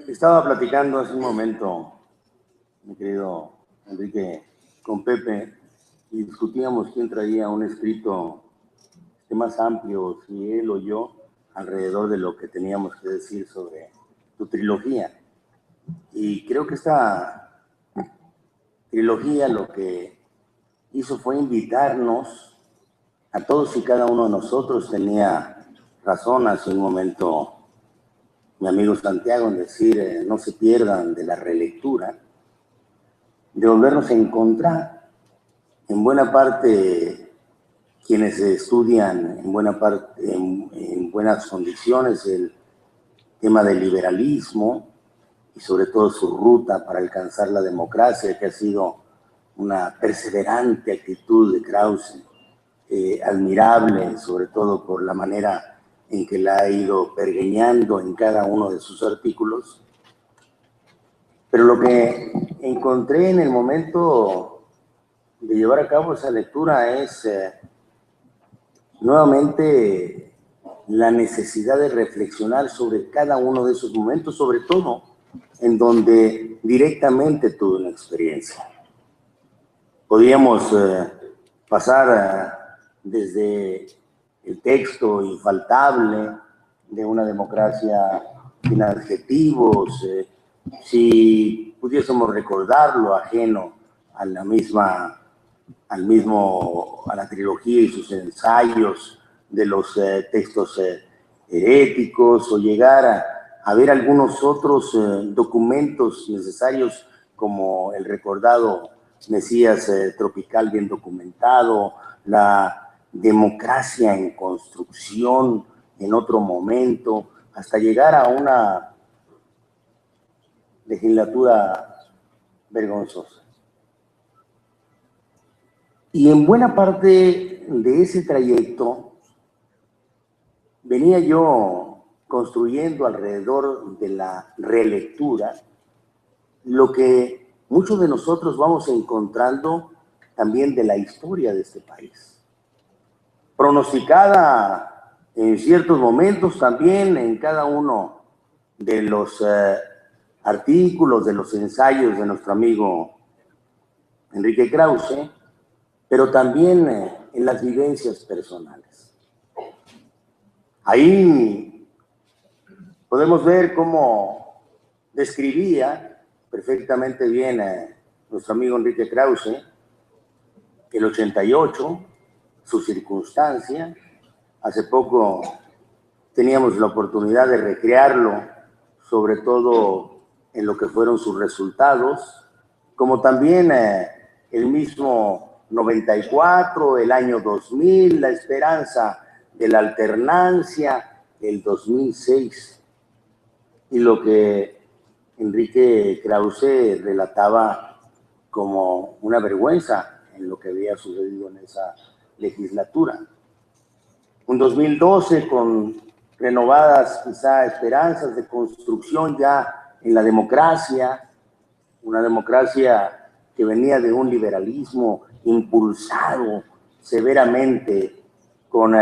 Estaba platicando hace un momento, mi querido Enrique, con Pepe, y discutíamos quién traía un escrito más amplio, si él o yo, alrededor de lo que teníamos que decir sobre tu trilogía. Y creo que esta trilogía lo que hizo fue invitarnos a todos y cada uno de nosotros. Tenía razón hace un momento mi amigo Santiago en decir no se pierdan de la relectura, de volvernos a encontrar. En buena parte, quienes estudian en buenas condiciones el tema del liberalismo y sobre todo su ruta para alcanzar la democracia, que ha sido una perseverante actitud de Krause, admirable, sobre todo por la manera en que la ha ido pergeñando en cada uno de sus artículos. Pero lo que encontré en el momento de llevar a cabo esa lectura es nuevamente la necesidad de reflexionar sobre cada uno de esos momentos, sobre todo en donde directamente tuve una experiencia. Podíamos pasar desde el texto infaltable de una democracia sin adjetivos, si pudiésemos recordarlo ajeno a la trilogía y sus ensayos de los textos heréticos, o llegar a ver algunos otros documentos necesarios como el recordado Mesías Tropical bien documentado, la democracia en construcción en otro momento, hasta llegar a una legislatura vergonzosa. Y en buena parte de ese trayecto venía yo construyendo alrededor de la relectura lo que muchos de nosotros vamos encontrando también de la historia de este país. Pronosticada en ciertos momentos también en cada uno de los artículos, de los ensayos de nuestro amigo Enrique Krause, pero también en las vivencias personales. Ahí podemos ver cómo describía perfectamente bien nuestro amigo Enrique Krause el 88, su circunstancia. Hace poco teníamos la oportunidad de recrearlo, sobre todo en lo que fueron sus resultados, como también el mismo 94, el año 2000, la esperanza de la alternancia, el 2006, y lo que Enrique Krause relataba como una vergüenza en lo que había sucedido en esa legislatura. Un 2012 con renovadas quizá esperanzas de construcción ya en la democracia, una democracia que venía de un liberalismo impulsado severamente con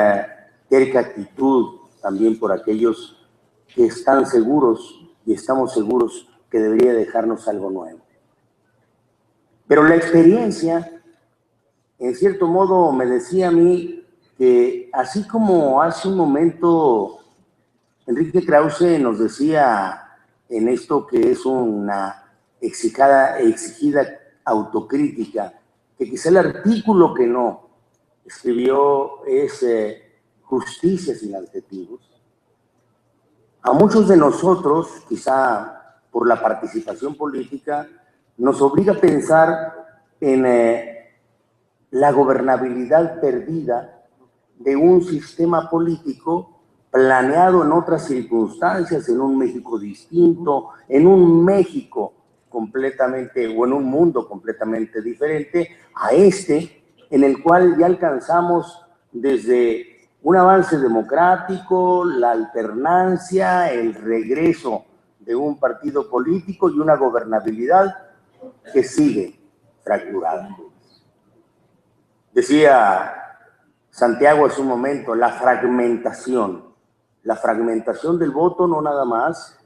terca actitud también por aquellos que están seguros y estamos seguros que debería dejarnos algo nuevo. Pero la experiencia, en cierto modo, me decía a mí que así como hace un momento Enrique Krause nos decía en esto que es una exigida autocrítica, que quizá el artículo que no escribió es justicia sin adjetivos. A muchos de nosotros, quizá por la participación política, nos obliga a pensar en la gobernabilidad perdida de un sistema político planeado en otras circunstancias, en un México distinto, en un México completamente, o en un mundo completamente diferente a este, en el cual ya alcanzamos desde un avance democrático, la alternancia, el regreso de un partido político y una gobernabilidad que sigue fracturada. Decía Santiago hace un momento, la fragmentación del voto, no nada más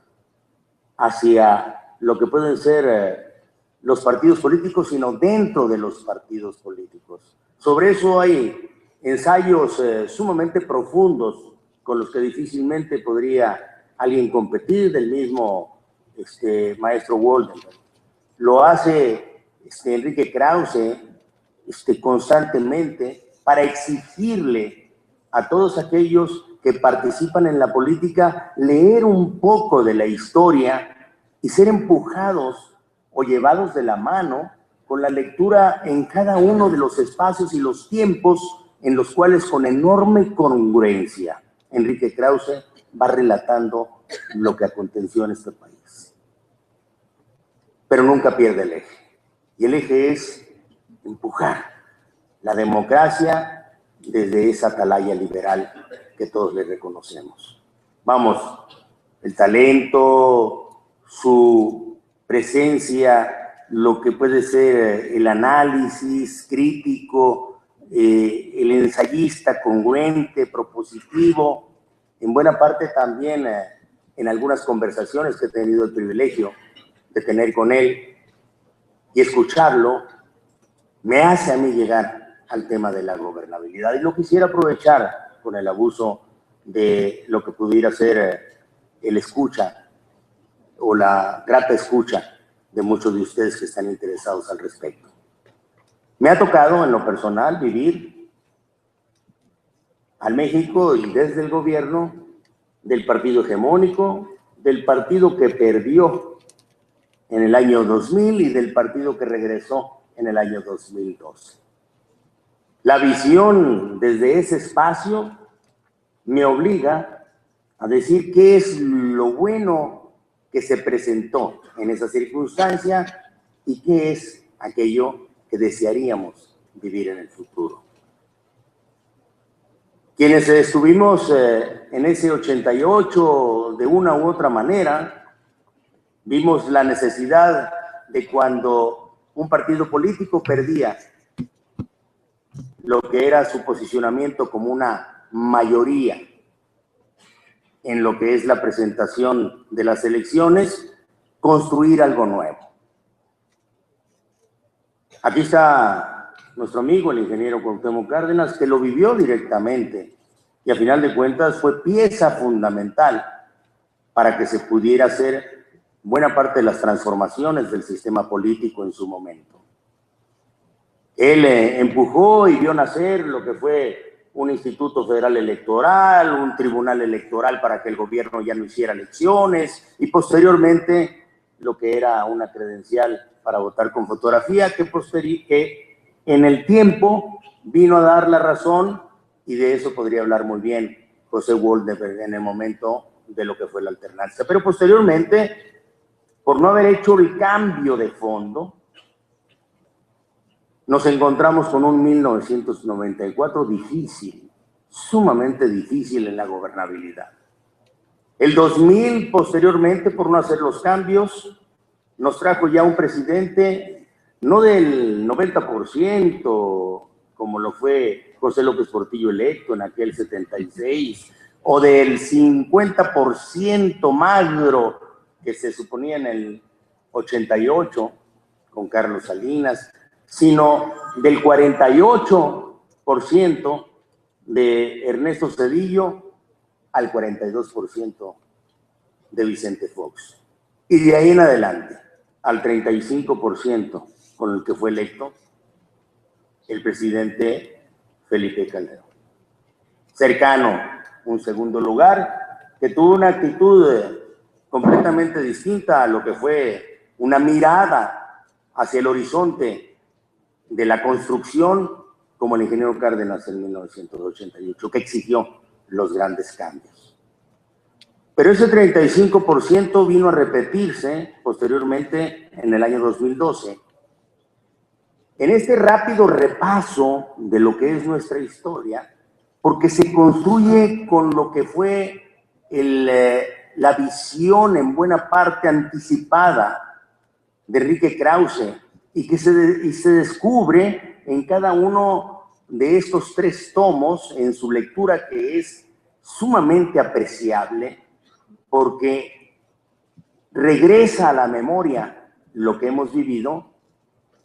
hacia lo que pueden ser los partidos políticos, sino dentro de los partidos políticos. Sobre eso hay ensayos sumamente profundos con los que difícilmente podría alguien competir, del mismo maestro Waldenberg. Lo hace Enrique Krause constantemente para exigirle a todos aquellos que participan en la política leer un poco de la historia y ser empujados o llevados de la mano con la lectura en cada uno de los espacios y los tiempos en los cuales con enorme congruencia Enrique Krause va relatando lo que aconteció en este país. Pero nunca pierde el eje. Y el eje es empujar la democracia desde esa atalaya liberal que todos le reconocemos. Vamos, el talento, su presencia, lo que puede ser el análisis crítico, el ensayista congruente, propositivo, en buena parte también en algunas conversaciones que he tenido el privilegio de tener con él y escucharlo, me hace a mí llegar al tema de la gobernabilidad. Y lo quisiera aprovechar con el abuso de lo que pudiera ser el escucha o la grata escucha de muchos de ustedes que están interesados al respecto. Me ha tocado en lo personal vivir al México y desde el gobierno del partido hegemónico, del partido que perdió en el año 2000 y del partido que regresó en el año 2012. La visión desde ese espacio me obliga a decir qué es lo bueno que se presentó en esa circunstancia y qué es aquello que desearíamos vivir en el futuro. Quienes estuvimos en ese 88 de una u otra manera, vimos la necesidad de cuando un partido político perdía lo que era su posicionamiento como una mayoría en lo que es la presentación de las elecciones, construir algo nuevo. Aquí está nuestro amigo, el ingeniero Cuauhtémoc Cárdenas, que lo vivió directamente, y a final de cuentas fue pieza fundamental para que se pudiera hacer buena parte de las transformaciones del sistema político en su momento. Él empujó y vio nacer lo que fue un Instituto Federal Electoral, un Tribunal Electoral para que el gobierno ya no hiciera elecciones, y posteriormente lo que era una credencial para votar con fotografía, que en el tiempo vino a dar la razón, y de eso podría hablar muy bien José Woldenberg en el momento de lo que fue la alternancia. Pero posteriormente, por no haber hecho el cambio de fondo, nos encontramos con un 1994 difícil, sumamente difícil en la gobernabilidad. El 2000, posteriormente, por no hacer los cambios, nos trajo ya un presidente no del 90%, como lo fue José López Portillo electo en aquel 76, o del 50% magro que se suponía en el 88 con Carlos Salinas, sino del 48% de Ernesto Zedillo al 42% de Vicente Fox. Y de ahí en adelante, al 35% con el que fue electo el presidente Felipe Calderón. Cercano, un segundo lugar, que tuvo una actitud completamente distinta a lo que fue una mirada hacia el horizonte de la construcción, como el ingeniero Cárdenas en 1988, que exigió los grandes cambios. Pero ese 35% vino a repetirse posteriormente en el año 2012. En este rápido repaso de lo que es nuestra historia, porque se construye con lo que fue la visión en buena parte anticipada de Enrique Krause, y que se descubre en cada uno de estos 3 tomos, en su lectura, que es sumamente apreciable, porque regresa a la memoria lo que hemos vivido.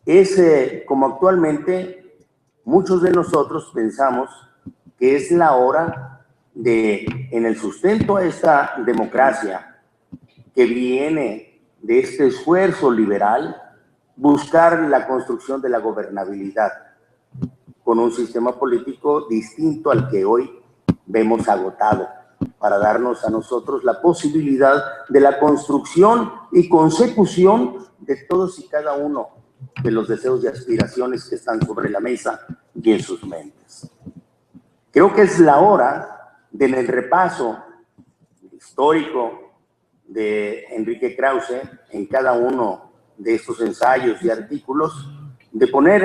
Es como actualmente muchos de nosotros pensamos que es la hora de, en el sustento a esta democracia que viene de este esfuerzo liberal, buscar la construcción de la gobernabilidad con un sistema político distinto al que hoy vemos agotado, para darnos a nosotros la posibilidad de la construcción y consecución de todos y cada uno de los deseos y aspiraciones que están sobre la mesa y en sus mentes. Creo que es la hora de, en el repaso histórico de Enrique Krause, en cada uno de estos ensayos y artículos, de poner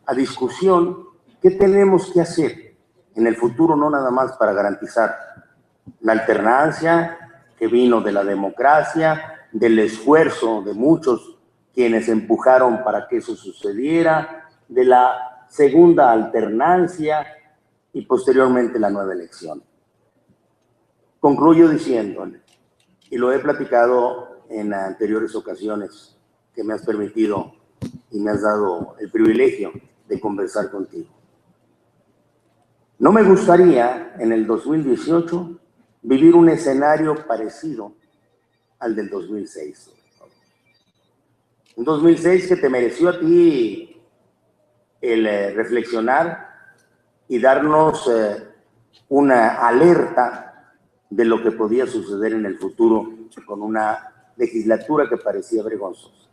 a discusión qué tenemos que hacer en el futuro, no nada más para garantizar la alternancia que vino de la democracia, del esfuerzo de muchos quienes empujaron para que eso sucediera, de la segunda alternancia y posteriormente la nueva elección. Concluyo diciéndole, y lo he platicado en anteriores ocasiones, que me has permitido y me has dado el privilegio de conversar contigo. No me gustaría en el 2018 vivir un escenario parecido al del 2006. Un 2006 que te mereció a ti el reflexionar y darnos una alerta de lo que podía suceder en el futuro con una legislatura que parecía vergonzosa.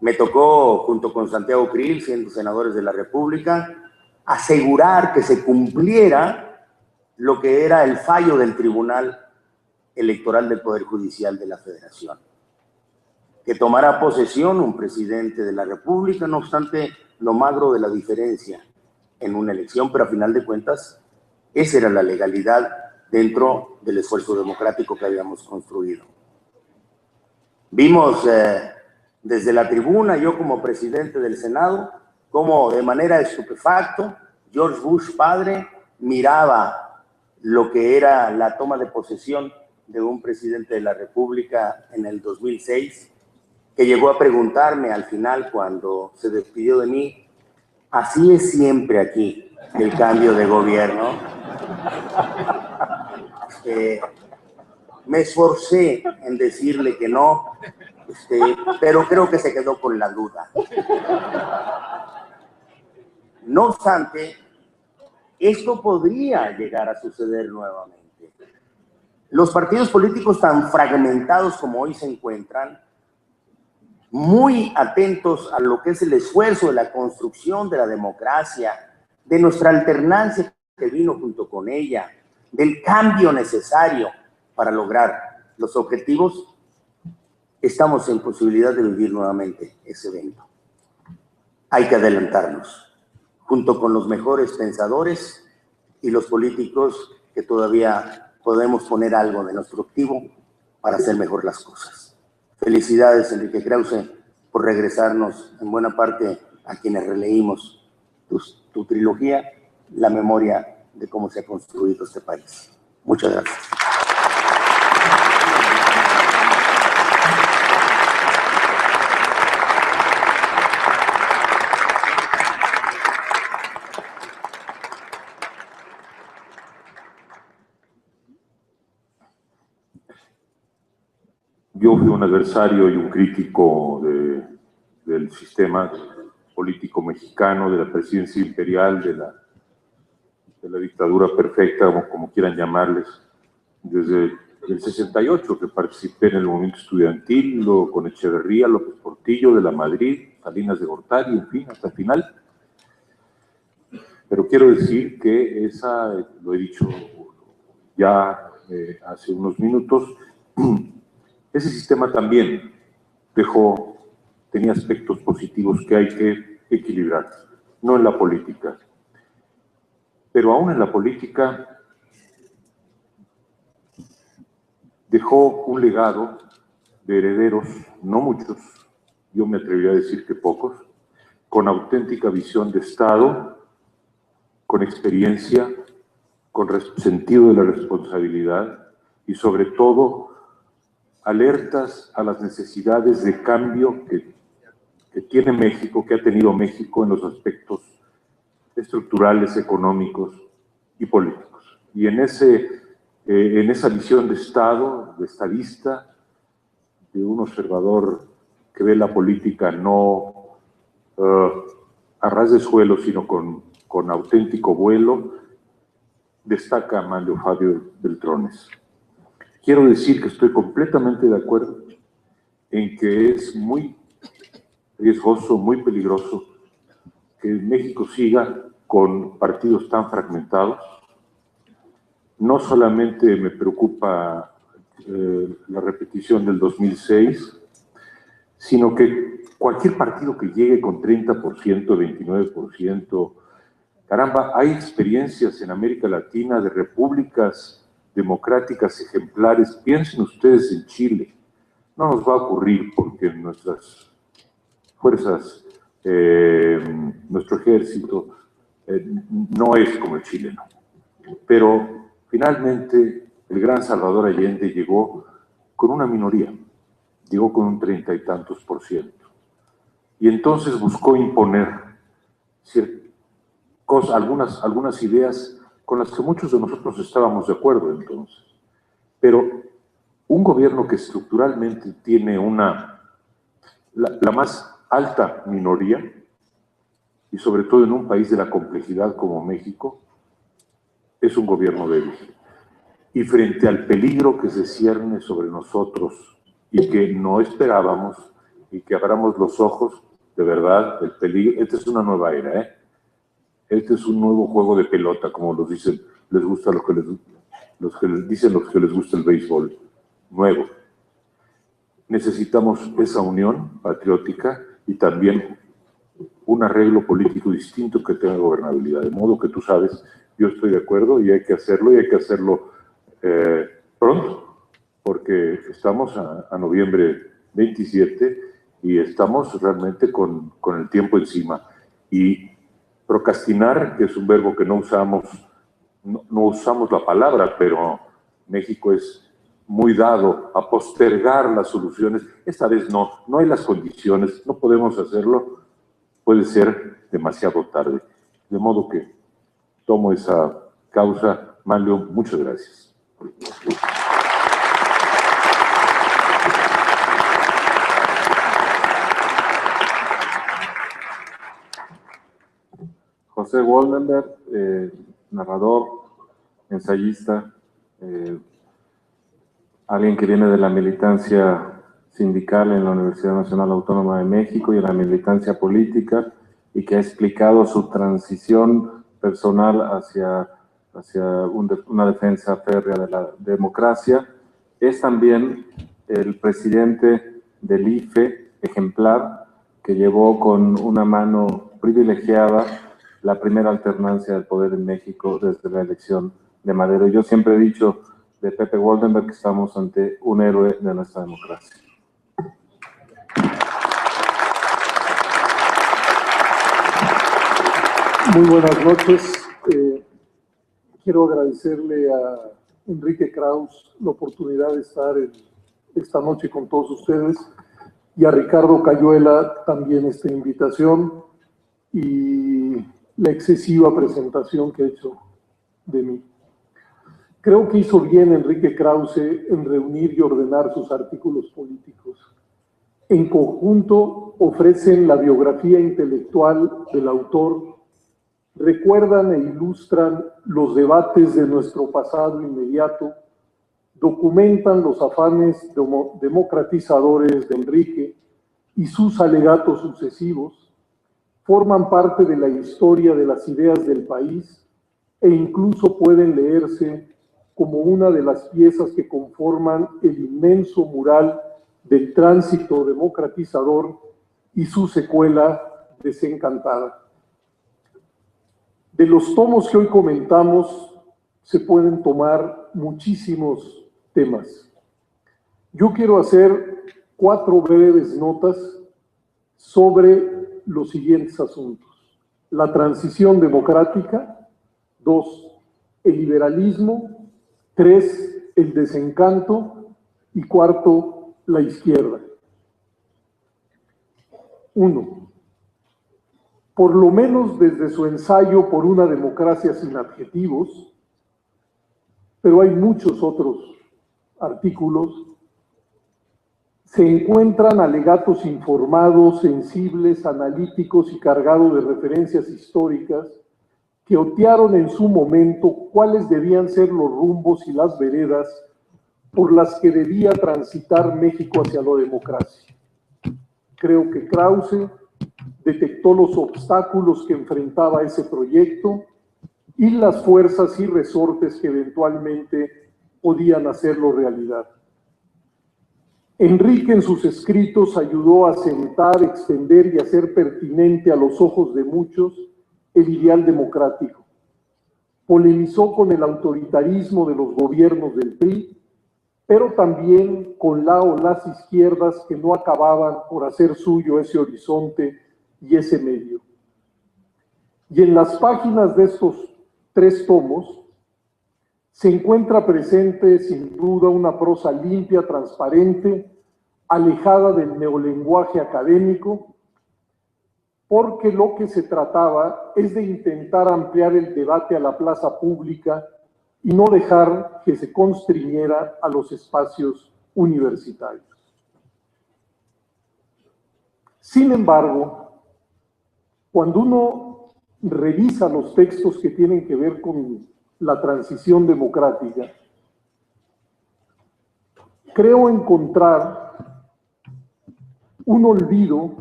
Me tocó, junto con Santiago Krill, siendo senadores de la República, asegurar que se cumpliera lo que era el fallo del Tribunal Electoral del Poder Judicial de la Federación. Que tomara posesión un presidente de la República, no obstante lo magro de la diferencia en una elección, pero a final de cuentas, esa era la legalidad dentro del esfuerzo democrático que habíamos construido. Vimos desde la tribuna, yo como presidente del Senado, como de manera estupefacto, George Bush padre miraba lo que era la toma de posesión de un presidente de la República en el 2006, que llegó a preguntarme al final cuando se despidió de mí, así es siempre aquí, del cambio de gobierno. Me esforcé en decirle que no, pero creo que se quedó con la duda. No obstante, esto podría llegar a suceder nuevamente. Los partidos políticos tan fragmentados como hoy se encuentran, muy atentos a lo que es el esfuerzo de la construcción de la democracia, de nuestra alternancia que vino junto con ella, del cambio necesario para lograr los objetivos, estamos en posibilidad de vivir nuevamente ese evento. Hay que adelantarnos, junto con los mejores pensadores y los políticos que todavía podemos poner algo de nuestro activo para hacer mejor las cosas. Felicidades, Enrique Krause, por regresarnos en buena parte a quienes releímos tu trilogía, la memoria de cómo se ha construido este país. Muchas gracias. Yo fui un adversario y un crítico del sistema político mexicano, de la presidencia imperial, de la dictadura perfecta, como quieran llamarles, desde el 68, que participé en el movimiento estudiantil, con Echeverría, López Portillo, de la Madrid, Salinas de Gortari, en fin, hasta el final. Pero quiero decir que lo he dicho ya hace unos minutos, ese sistema también tenía aspectos positivos que hay que equilibrar, no en la política. Pero aún en la política dejó un legado de herederos, no muchos, yo me atrevería a decir que pocos, con auténtica visión de Estado, con experiencia, con sentido de la responsabilidad y sobre todo alertas a las necesidades de cambio que tiene México, que ha tenido México en los aspectos estructurales, económicos y políticos. Y en esa visión de Estado, de estadista, de un observador que ve la política no a ras de suelo, sino con auténtico vuelo, destaca Manlio Fabio Beltrones. Quiero decir que estoy completamente de acuerdo en que es muy riesgoso, muy peligroso que México siga con partidos tan fragmentados. No solamente me preocupa la repetición del 2006, sino que cualquier partido que llegue con 30%, 29%, caramba, hay experiencias en América Latina de repúblicas democráticas ejemplares. Piensen ustedes en Chile. No nos va a ocurrir porque nuestras fuerzas, nuestro ejército no es como el chileno. Pero finalmente el gran Salvador Allende llegó con una minoría, llegó con un 30 y tantos %. Y entonces buscó imponer algunas ideas con las que muchos de nosotros estábamos de acuerdo entonces. Pero un gobierno que estructuralmente tiene la más alta minoría, y sobre todo en un país de la complejidad como México, es un gobierno débil. Y frente al peligro que se cierne sobre nosotros y que no esperábamos, y que abramos los ojos, de verdad, el peligro, esta es una nueva era, ¿eh? Este es un nuevo juego de pelota, como los dicen, les gusta los que les gusta el béisbol, nuevo. Necesitamos esa unión patriótica y también un arreglo político distinto que tenga gobernabilidad. De modo que tú sabes, yo estoy de acuerdo y hay que hacerlo pronto, porque estamos a noviembre 27 y estamos realmente con el tiempo encima. Y procrastinar, que es un verbo que no usamos la palabra, pero México es muy dado a postergar las soluciones. Esta vez no hay las condiciones, no podemos hacerlo, puede ser demasiado tarde. De modo que tomo esa causa. Manlio, muchas gracias. José Woldenberg, narrador, ensayista, alguien que viene de la militancia sindical en la Universidad Nacional Autónoma de México y de la militancia política, y que ha explicado su transición personal hacia una defensa férrea de la democracia. Es también el presidente del IFE ejemplar, que llevó con una mano privilegiada la primera alternancia del poder en México desde la elección de Madero. Yo siempre he dicho de Pepe Woldenberg que estamos ante un héroe de nuestra democracia. Muy buenas noches. Quiero agradecerle a Enrique Krauss la oportunidad de estar esta noche con todos ustedes, y a Ricardo Cayuela también esta invitación y la excesiva presentación que ha hecho de mí. Creo que hizo bien Enrique Krauss en reunir y ordenar sus artículos políticos. En conjunto ofrecen la biografía intelectual del autor, recuerdan e ilustran los debates de nuestro pasado inmediato, documentan los afanes democratizadores de Enrique y sus alegatos sucesivos, forman parte de la historia de las ideas del país e incluso pueden leerse como una de las piezas que conforman el inmenso mural del tránsito democratizador y su secuela desencantada. De los tomos que hoy comentamos se pueden tomar muchísimos temas. Yo quiero hacer 4 breves notas sobre los siguientes asuntos: la transición democrática; 2, el liberalismo; 3, el desencanto; y 4, la izquierda. 1. Por lo menos desde su ensayo por una democracia sin adjetivos, pero hay muchos otros artículos, se encuentran alegatos informados, sensibles, analíticos y cargados de referencias históricas que otearon en su momento cuáles debían ser los rumbos y las veredas por las que debía transitar México hacia la democracia. Creo que Krause detectó los obstáculos que enfrentaba ese proyecto y las fuerzas y resortes que eventualmente podían hacerlo realidad. Enrique en sus escritos ayudó a sentar, extender y hacer pertinente a los ojos de muchos el ideal democrático. Polemizó con el autoritarismo de los gobiernos del PRI, pero también con la o las izquierdas que no acababan por hacer suyo ese horizonte y ese medio. Y en las páginas de estos 3 tomos se encuentra presente sin duda una prosa limpia, transparente, alejada del neolenguaje académico, porque lo que se trataba es de intentar ampliar el debate a la plaza pública y no dejar que se constriñera a los espacios universitarios. Sin embargo, cuando uno revisa los textos que tienen que ver con la transición democrática, creo encontrar un olvido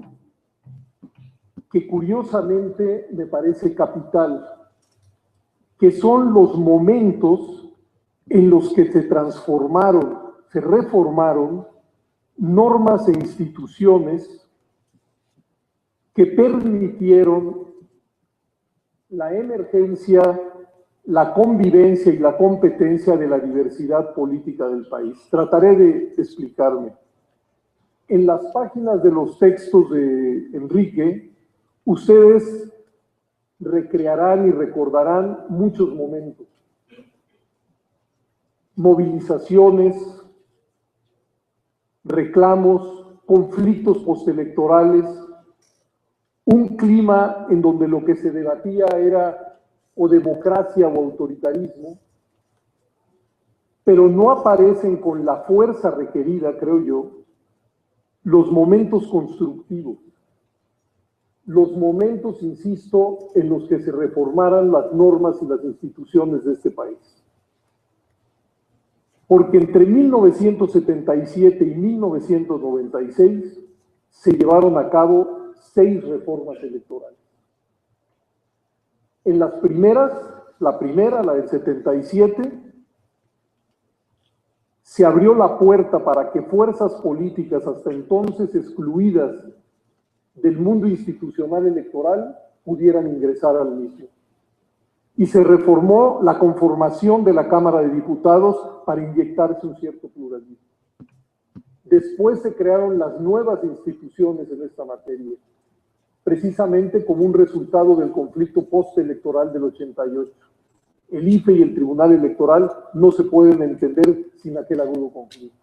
que curiosamente me parece capital, que son los momentos en los que se transformaron, se reformaron normas e instituciones que permitieron la emergencia, la convivencia y la competencia de la diversidad política del país. Trataré de explicarme. En las páginas de los textos de Enrique, ustedes recrearán y recordarán muchos momentos. Movilizaciones, reclamos, conflictos postelectorales, un clima en donde lo que se debatía era o democracia o autoritarismo, pero no aparecen con la fuerza requerida, creo yo, los momentos constructivos, los momentos, insisto, en los que se reformaran las normas y las instituciones de este país. Porque entre 1977 y 1996 se llevaron a cabo 6 reformas electorales. En las primeras, la primera, la del 77, se abrió la puerta para que fuerzas políticas hasta entonces excluidas del mundo institucional electoral pudieran ingresar al mismo. Y se reformó la conformación de la Cámara de Diputados para inyectarse un cierto pluralismo. Después se crearon las nuevas instituciones en esta materia, precisamente como un resultado del conflicto postelectoral del 88. El IFE y el Tribunal Electoral no se pueden entender sin aquel agudo conflicto.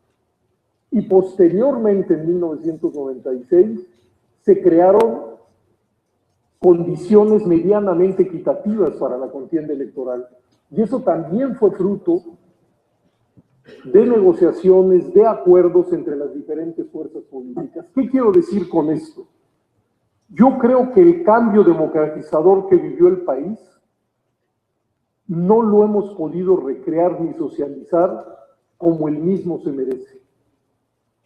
Y posteriormente, en 1996, se crearon condiciones medianamente equitativas para la contienda electoral. Y eso también fue fruto de negociaciones, de acuerdos entre las diferentes fuerzas políticas. ¿Qué quiero decir con esto? Yo creo que el cambio democratizador que vivió el país no lo hemos podido recrear ni socializar como el mismo se merece.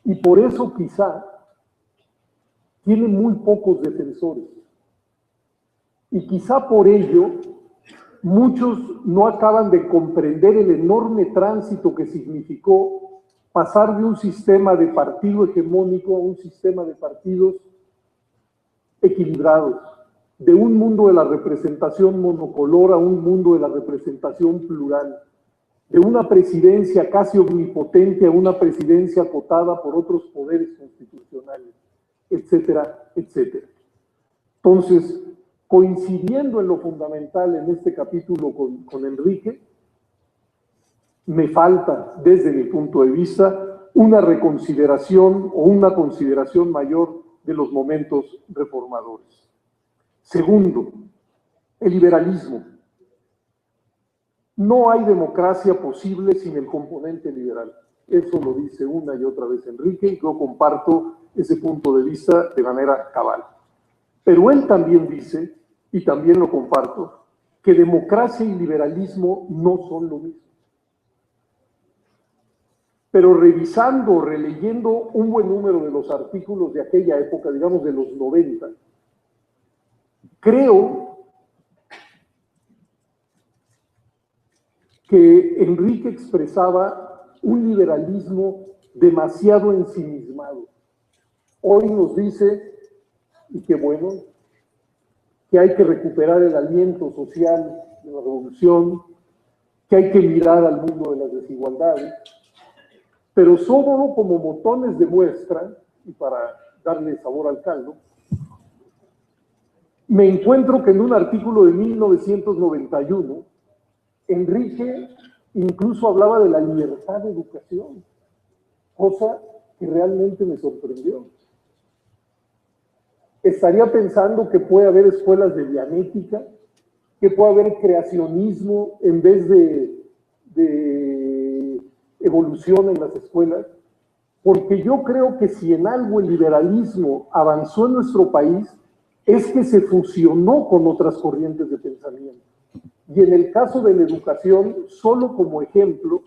Y por eso quizá tiene muy pocos defensores. Y quizá por ello muchos no acaban de comprender el enorme tránsito que significó pasar de un sistema de partido hegemónico a un sistema de partidos equilibrados, de un mundo de la representación monocolor a un mundo de la representación plural, de una presidencia casi omnipotente a una presidencia acotada por otros poderes constitucionales, etcétera, etcétera. Entonces, coincidiendo en lo fundamental en este capítulo con Enrique, me falta, desde mi punto de vista, una reconsideración o una consideración mayor de los momentos reformadores. Segundo, el liberalismo. No hay democracia posible sin el componente liberal. Eso lo dice una y otra vez Enrique, y yo comparto ese punto de vista de manera cabal. Pero él también dice, y también lo comparto, que democracia y liberalismo no son lo mismo. Pero revisando, releyendo un buen número de los artículos de aquella época, digamos de los 90, creo que Enrique expresaba un liberalismo demasiado ensimismado. Hoy nos dice, y qué bueno, que hay que recuperar el aliento social de la revolución, que hay que mirar al mundo de las desigualdades, pero solo como botones de muestra, y para darle sabor al caldo, me encuentro que en un artículo de 1991, Enrique incluso hablaba de la libertad de educación, cosa que realmente me sorprendió. Estaría pensando que puede haber escuelas de dianética, que puede haber creacionismo en vez de evolución en las escuelas, porque yo creo que si en algo el liberalismo avanzó en nuestro país, es que se fusionó con otras corrientes de pensamiento. Y en el caso de la educación, solo como ejemplo,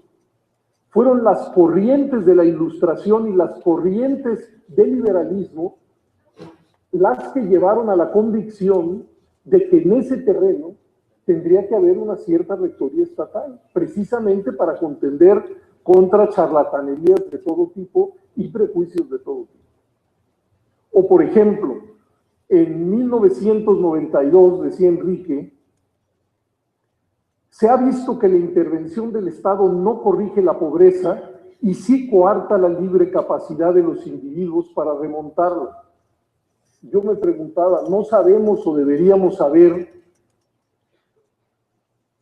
fueron las corrientes de la Ilustración y las corrientes del liberalismo las que llevaron a la convicción de que en ese terreno tendría que haber una cierta rectoría estatal, precisamente para contender contra charlatanerías de todo tipo y prejuicios de todo tipo. O por ejemplo, en 1992, decía Enrique, se ha visto que la intervención del Estado no corrige la pobreza y sí coarta la libre capacidad de los individuos para remontarla. Yo me preguntaba, ¿no sabemos o deberíamos saber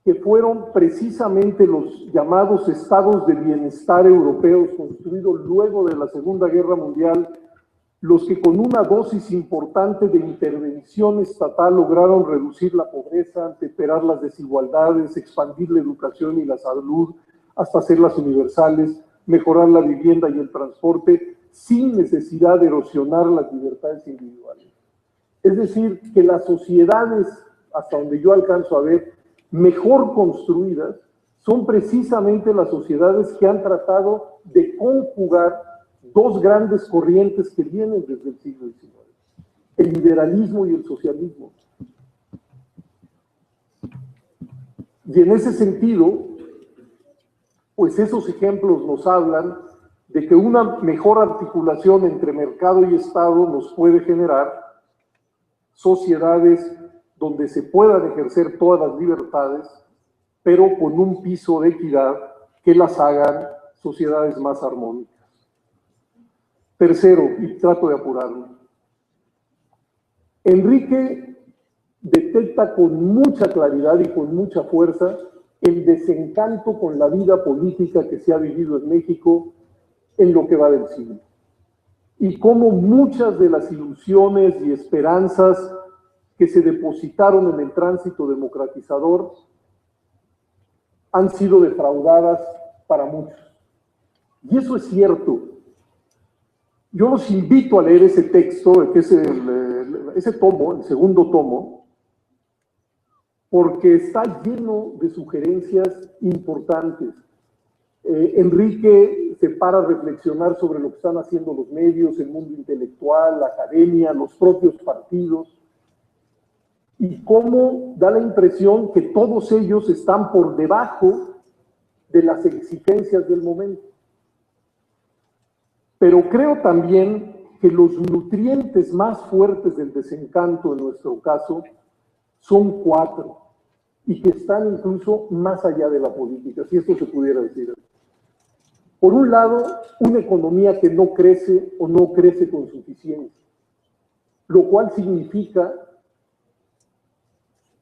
que fueron precisamente los llamados estados de bienestar europeos construidos luego de la Segunda Guerra Mundial los que con una dosis importante de intervención estatal lograron reducir la pobreza, temperar las desigualdades, expandir la educación y la salud hasta hacerlas universales, mejorar la vivienda y el transporte sin necesidad de erosionar las libertades individuales. Es decir, que las sociedades, hasta donde yo alcanzo a ver, mejor construidas, son precisamente las sociedades que han tratado de conjugar dos grandes corrientes que vienen desde el siglo XIX, el liberalismo y el socialismo. Y en ese sentido, pues esos ejemplos nos hablan de que una mejor articulación entre mercado y Estado nos puede generar sociedades donde se puedan ejercer todas las libertades, pero con un piso de equidad que las hagan sociedades más armónicas. Tercero, y trato de apurarme, Enrique detecta con mucha claridad y con mucha fuerza el desencanto con la vida política que se ha vivido en México en lo que va del siglo. Y cómo muchas de las ilusiones y esperanzas que se depositaron en el tránsito democratizador han sido defraudadas para muchos. Y eso es cierto. Yo los invito a leer ese texto, que es ese tomo, el segundo tomo, porque está lleno de sugerencias importantes. Enrique se para a reflexionar sobre lo que están haciendo los medios, el mundo intelectual, la academia, los propios partidos, y cómo da la impresión que todos ellos están por debajo de las exigencias del momento. Pero creo también que los nutrientes más fuertes del desencanto, en nuestro caso, son 4, y que están incluso más allá de la política, si esto se pudiera decir. Por un lado, una economía que no crece o no crece con suficiencia, lo cual significa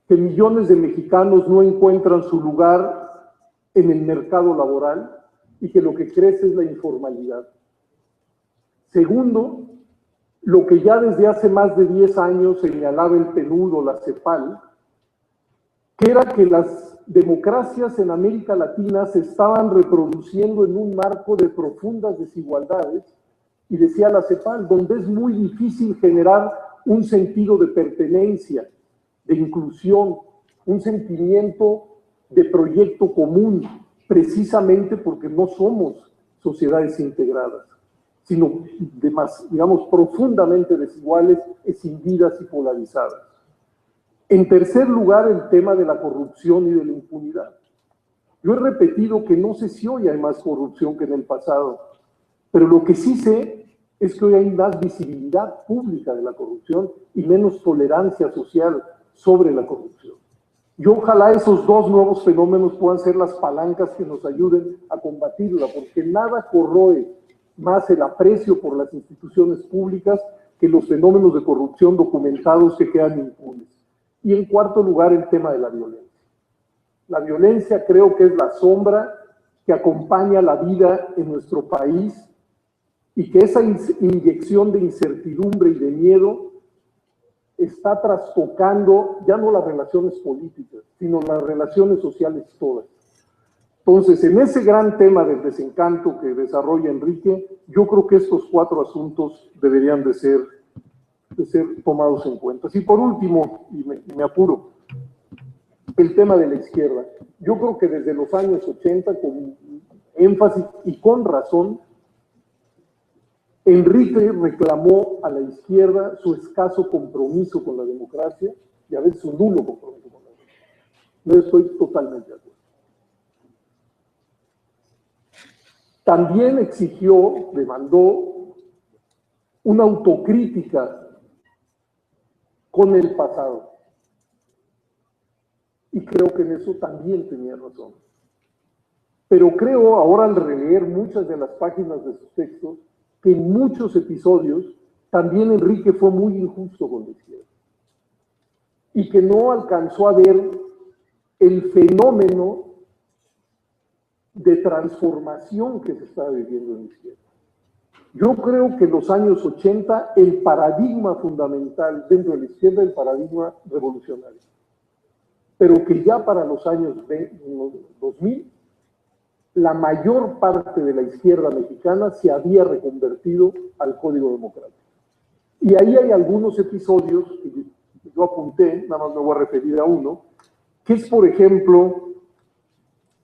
que millones de mexicanos no encuentran su lugar en el mercado laboral y que lo que crece es la informalidad. Segundo, lo que ya desde hace más de 10 años señalaba el PNUD o la CEPAL, que era que las democracias en América Latina se estaban reproduciendo en un marco de profundas desigualdades, y decía la CEPAL, donde es muy difícil generar un sentido de pertenencia, de inclusión, un sentimiento de proyecto común, precisamente porque no somos sociedades integradas, sino digamos, profundamente desiguales, escindidas y polarizadas. En tercer lugar, el tema de la corrupción y de la impunidad. Yo he repetido que no sé si hoy hay más corrupción que en el pasado, pero lo que sí sé es que hoy hay más visibilidad pública de la corrupción y menos tolerancia social sobre la corrupción. Y ojalá esos dos nuevos fenómenos puedan ser las palancas que nos ayuden a combatirla, porque nada corroe más el aprecio por las instituciones públicas que los fenómenos de corrupción documentados que quedan impunes. Y en cuarto lugar, el tema de la violencia. La violencia creo que es la sombra que acompaña la vida en nuestro país y que esa inyección de incertidumbre y de miedo está trastocando ya no las relaciones políticas, sino las relaciones sociales todas. Entonces, en ese gran tema del desencanto que desarrolla Enrique, yo creo que estos 4 asuntos deberían de ser tomados en cuenta. Y por último, y me apuro, el tema de la izquierda. Yo creo que desde los años 80, con énfasis y con razón, Enrique reclamó a la izquierda su escaso compromiso con la democracia y a veces su nulo compromiso con la democracia. No estoy totalmente de acuerdo. También exigió, demandó una autocrítica con el pasado. Y creo que en eso también tenía razón. Pero creo, ahora al releer muchas de las páginas de sus textos, que en muchos episodios también Enrique fue muy injusto con la izquierda. Y que no alcanzó a ver el fenómeno de transformación que se estaba viviendo en la izquierda. Yo creo que en los años 80 el paradigma fundamental dentro de la izquierda es el paradigma revolucionario, pero que ya para los años 2000 la mayor parte de la izquierda mexicana se había reconvertido al Código Democrático. Y ahí hay algunos episodios que yo apunté, nada más me voy a referir a uno, que es, por ejemplo,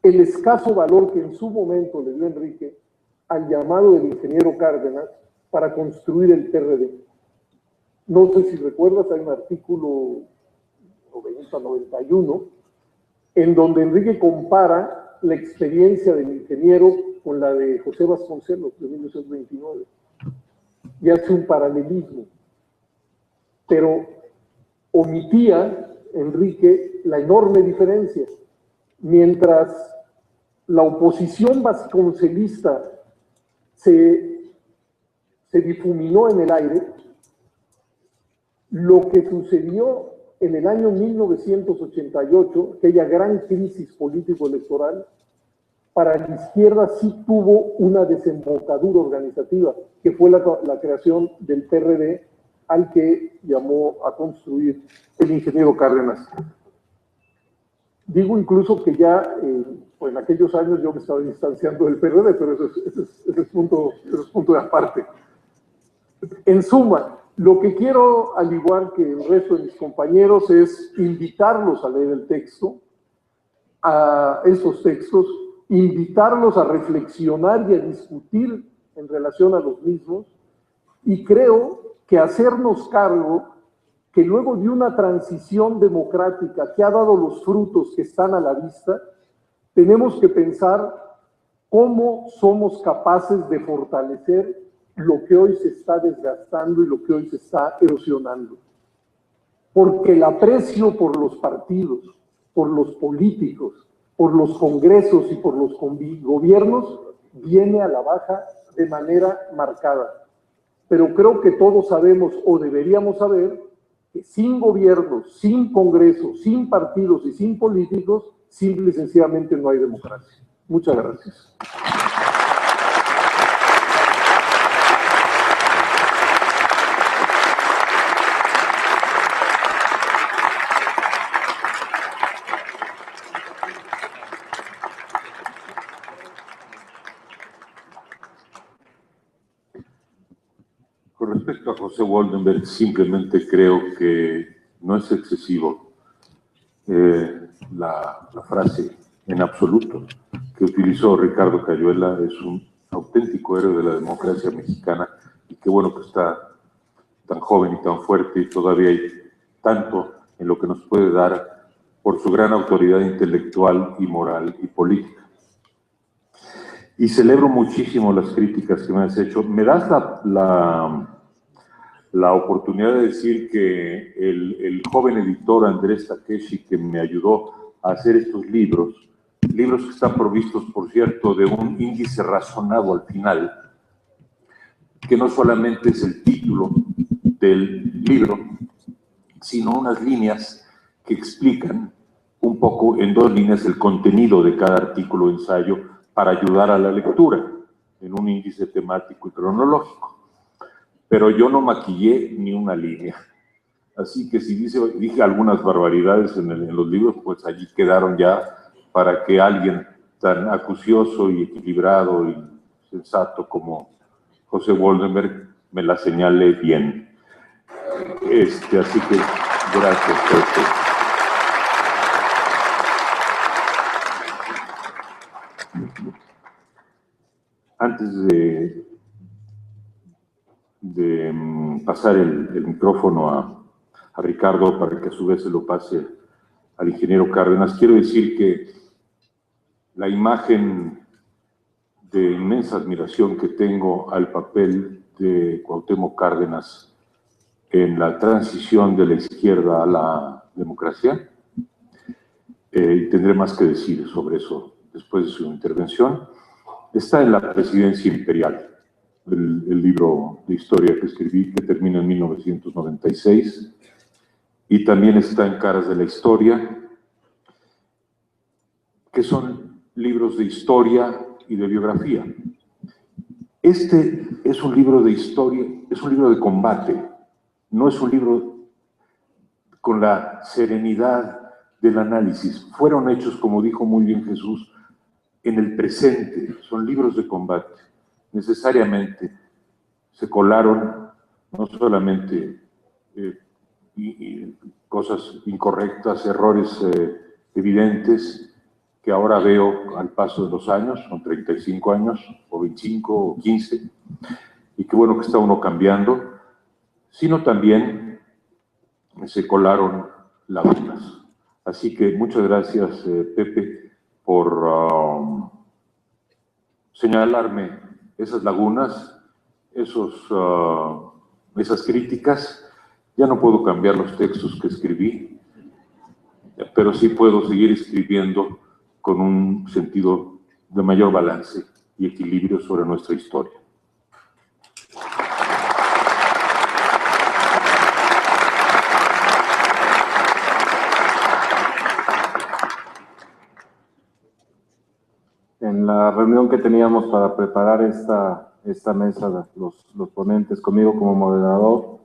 el escaso valor que en su momento le dio Enrique al llamado del ingeniero Cárdenas para construir el PRD. No sé si recuerdas, hay un artículo 90-91 en donde Enrique compara la experiencia del ingeniero con la de José Vasconcelos de 1929 y hace un paralelismo, pero omitía Enrique la enorme diferencia. Mientras la oposición vasconcelista se difuminó en el aire, lo que sucedió en el año 1988, aquella gran crisis político-electoral, para la izquierda sí tuvo una desembocadura organizativa, que fue la creación del PRD, al que llamó a construir el ingeniero Cárdenas. Digo incluso que ya en aquellos años yo me estaba distanciando del PRD, pero ese es punto de aparte. En suma, lo que quiero, al igual que el resto de mis compañeros, es invitarlos a leer el texto, a esos textos, invitarlos a reflexionar y a discutir en relación a los mismos, y creo que hacernos cargo que luego de una transición democrática que ha dado los frutos que están a la vista, tenemos que pensar cómo somos capaces de fortalecer lo que hoy se está desgastando y lo que hoy se está erosionando. Porque el aprecio por los partidos, por los políticos, por los congresos y por los gobiernos viene a la baja de manera marcada. Pero creo que todos sabemos o deberíamos saber que sin gobiernos, sin congresos, sin partidos y sin políticos, simple y sencillamente no hay democracia. Muchas gracias. Con respecto a José Woldenberg, simplemente creo que no es excesivo la frase en absoluto que utilizó Ricardo Cayuela. Es un auténtico héroe de la democracia mexicana y qué bueno que está tan joven y tan fuerte y todavía hay tanto en lo que nos puede dar por su gran autoridad intelectual y moral y política. Y celebro muchísimo las críticas que me has hecho. Me das la oportunidad de decir que el joven editor Andrés Takeshi, que me ayudó a hacer estos libros que están provistos, por cierto, de un índice razonado al final, que no solamente es el título del libro, sino unas líneas que explican un poco en 2 líneas el contenido de cada artículo o ensayo para ayudar a la lectura en un índice temático y cronológico. Pero yo no maquillé ni una línea. Así que si dije algunas barbaridades en los libros, pues allí quedaron ya para que alguien tan acucioso y equilibrado y sensato como José Woldenberg me la señale bien. Así que gracias por esto. Antes de pasar el micrófono a Ricardo para que a su vez se lo pase al ingeniero Cárdenas, quiero decir que la imagen de inmensa admiración que tengo al papel de Cuauhtémoc Cárdenas en la transición de la izquierda a la democracia, y tendré más que decir sobre eso después de su intervención, está en la Presidencia Imperial, el libro de historia que escribí, que termina en 1996, y también está en Caras de la Historia, que son libros de historia y de biografía. Este es un libro de historia, es un libro de combate, no es un libro con la serenidad del análisis. Fueron hechos, como dijo muy bien Jesús, en el presente, son libros de combate. Necesariamente se colaron no solamente cosas incorrectas, errores evidentes, que ahora veo al paso de los años, son 35 años, o 25, o 15, y qué bueno que está uno cambiando, sino también se colaron lagunas. Así que muchas gracias, Pepe, por señalarme esas lagunas, esas críticas. Ya no puedo cambiar los textos que escribí, pero sí puedo seguir escribiendo con un sentido de mayor balance y equilibrio sobre nuestra historia. En la reunión que teníamos para preparar esta mesa, los ponentes conmigo como moderador,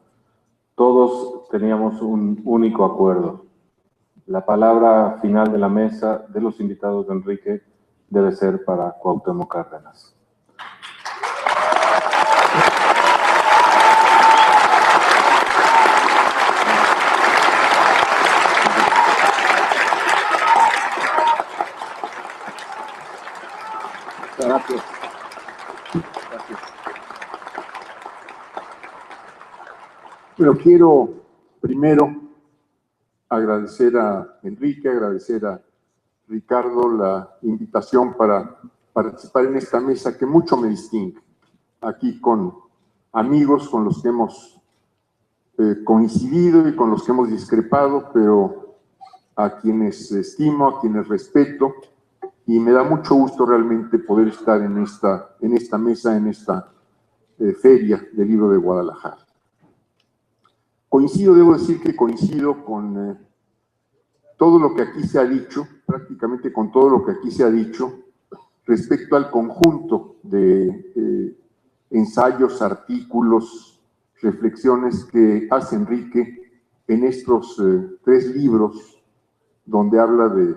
todos teníamos un único acuerdo. La palabra final de la mesa de los invitados de Enrique debe ser para Cuauhtémoc Cárdenas. Gracias. Bueno, quiero primero agradecer a Enrique, agradecer a Ricardo la invitación para participar en esta mesa que mucho me distingue, aquí con amigos con los que hemos coincidido y con los que hemos discrepado, pero a quienes estimo, a quienes respeto, y me da mucho gusto realmente poder estar en esta mesa, en esta feria del libro de Guadalajara. Debo decir que coincido con todo lo que aquí se ha dicho, prácticamente con todo lo que aquí se ha dicho, respecto al conjunto de ensayos, artículos, reflexiones que hace Enrique en estos 3 libros, donde habla de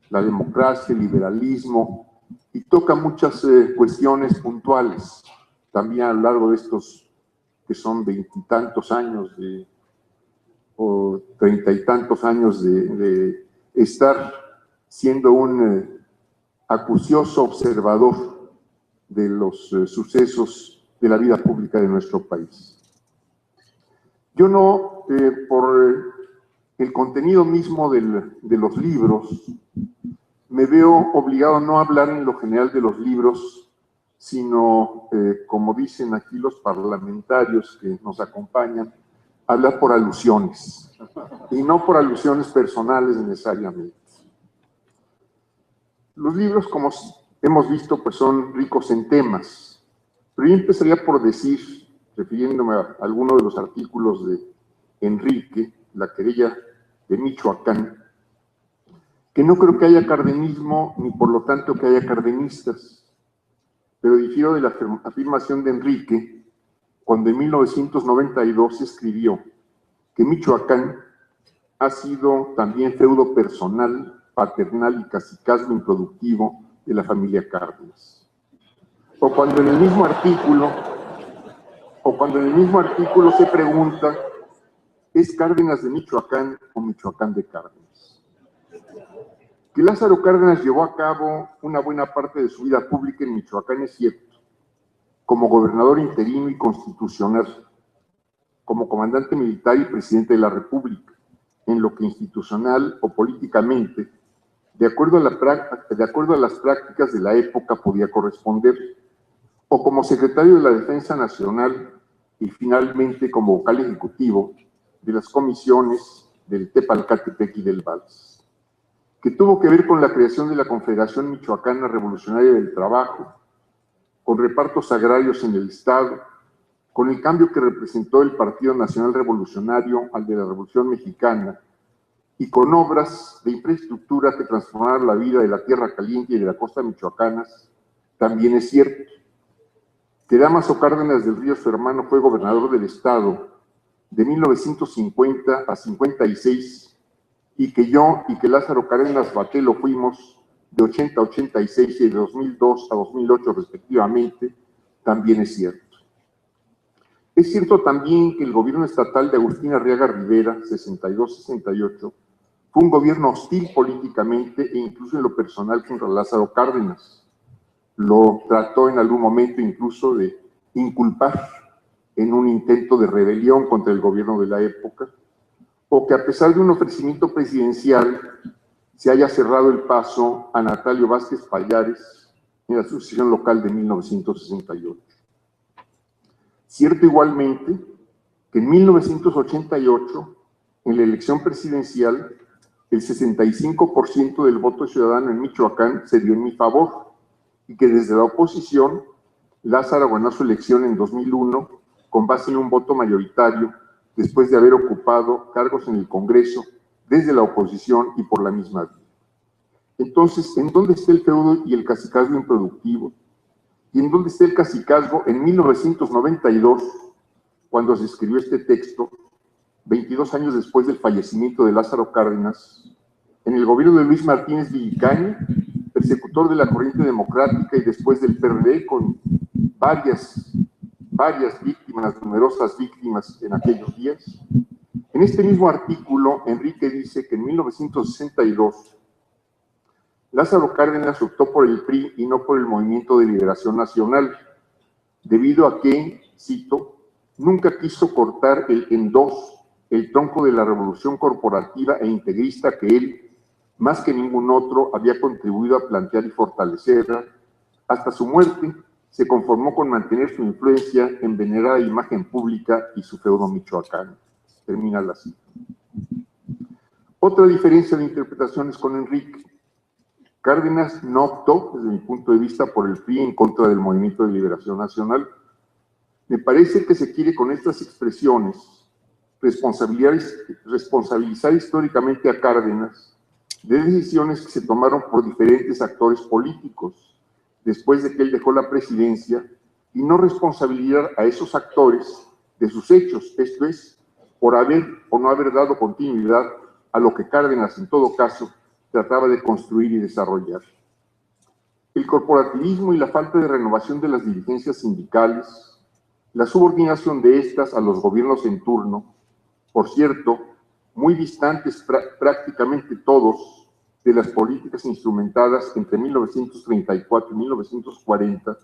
la democracia, el liberalismo, y toca muchas cuestiones puntuales, también a lo largo de estos que son 20 y tantos años o 30 y tantos años de estar siendo un acucioso observador de los sucesos de la vida pública de nuestro país. Yo no, por el contenido mismo de los libros, me veo obligado a no hablar en lo general de los libros, sino, como dicen aquí los parlamentarios que nos acompañan, hablar por alusiones, y no por alusiones personales necesariamente. Los libros, como hemos visto, pues son ricos en temas, pero yo empezaría por decir, refiriéndome a alguno de los artículos de Enrique, la querella de Michoacán, que no creo que haya cardenismo, ni por lo tanto que haya cardenistas, pero difiero de la afirmación de Enrique cuando en 1992 escribió que Michoacán ha sido también feudo personal, paternal y cacicazgo improductivo de la familia Cárdenas. O cuando en el mismo artículo se pregunta, ¿es Cárdenas de Michoacán o Michoacán de Cárdenas? Que Lázaro Cárdenas llevó a cabo una buena parte de su vida pública en Michoacán es cierto, como gobernador interino y constitucional, como comandante militar y presidente de la República, en lo que institucional o políticamente, de acuerdo a las prácticas de la época, podía corresponder, o como secretario de la Defensa Nacional y finalmente como vocal ejecutivo de las comisiones del Tepalcatepec y del Vals, que tuvo que ver con la creación de la Confederación Michoacana Revolucionaria del Trabajo, con repartos agrarios en el Estado, con el cambio que representó el Partido Nacional Revolucionario al de la Revolución Mexicana, y con obras de infraestructura que transformaron la vida de la Tierra Caliente y de la costa michoacanas, también es cierto. que Dámaso Cárdenas del Río, su hermano, fue gobernador del estado de 1950 a 56, y que yo y que Lázaro Cárdenas Baqué lo fuimos de 80 a 86 y de 2002 a 2008 respectivamente, también es cierto. Es cierto también que el gobierno estatal de Agustín Arriaga Rivera, 62-68, fue un gobierno hostil políticamente e incluso en lo personal contra Lázaro Cárdenas. Lo trató en algún momento incluso de inculpar en un intento de rebelión contra el gobierno de la época, o que a pesar de un ofrecimiento presidencial se haya cerrado el paso a Natalio Vázquez Pallares en la sucesión local de 1968. Cierto igualmente que en 1988, en la elección presidencial, el 65% del voto ciudadano en Michoacán se dio en mi favor, y que desde la oposición, Lázaro ganó su elección en 2001 con base en un voto mayoritario, después de haber ocupado cargos en el Congreso desde la oposición y por la misma vía. Entonces, ¿en dónde está el feudo y el cacicazgo improductivo? ¿Y en dónde está el cacicazgo en 1992, cuando se escribió este texto, 22 años después del fallecimiento de Lázaro Cárdenas, en el gobierno de Luis Martínez Villicaña, persecutor de la corriente democrática y después del PRD, con varias víctimas, numerosas víctimas en aquellos días? En este mismo artículo, Enrique dice que en 1962 Lázaro Cárdenas optó por el PRI y no por el Movimiento de Liberación Nacional, debido a que, cito, nunca quiso cortar en dos el tronco de la revolución corporativa e integrista que él, más que ningún otro, había contribuido a plantear y fortalecer. Hasta su muerte, se conformó con mantener su influencia en venerada imagen pública y su feudo michoacano. Termina la cita. Otra diferencia de interpretaciones con Enrique. Cárdenas no optó, desde mi punto de vista, por el PRI en contra del Movimiento de Liberación Nacional. Me parece que se quiere con estas expresiones responsabilizar históricamente a Cárdenas de decisiones que se tomaron por diferentes actores políticos después de que él dejó la presidencia, y no responsabilizar a esos actores de sus hechos, esto es, por haber o no haber dado continuidad a lo que Cárdenas, en todo caso, trataba de construir y desarrollar. El corporativismo y la falta de renovación de las dirigencias sindicales, la subordinación de estas a los gobiernos en turno, por cierto, muy distantes prácticamente todos de las políticas instrumentadas entre 1934 y 1940,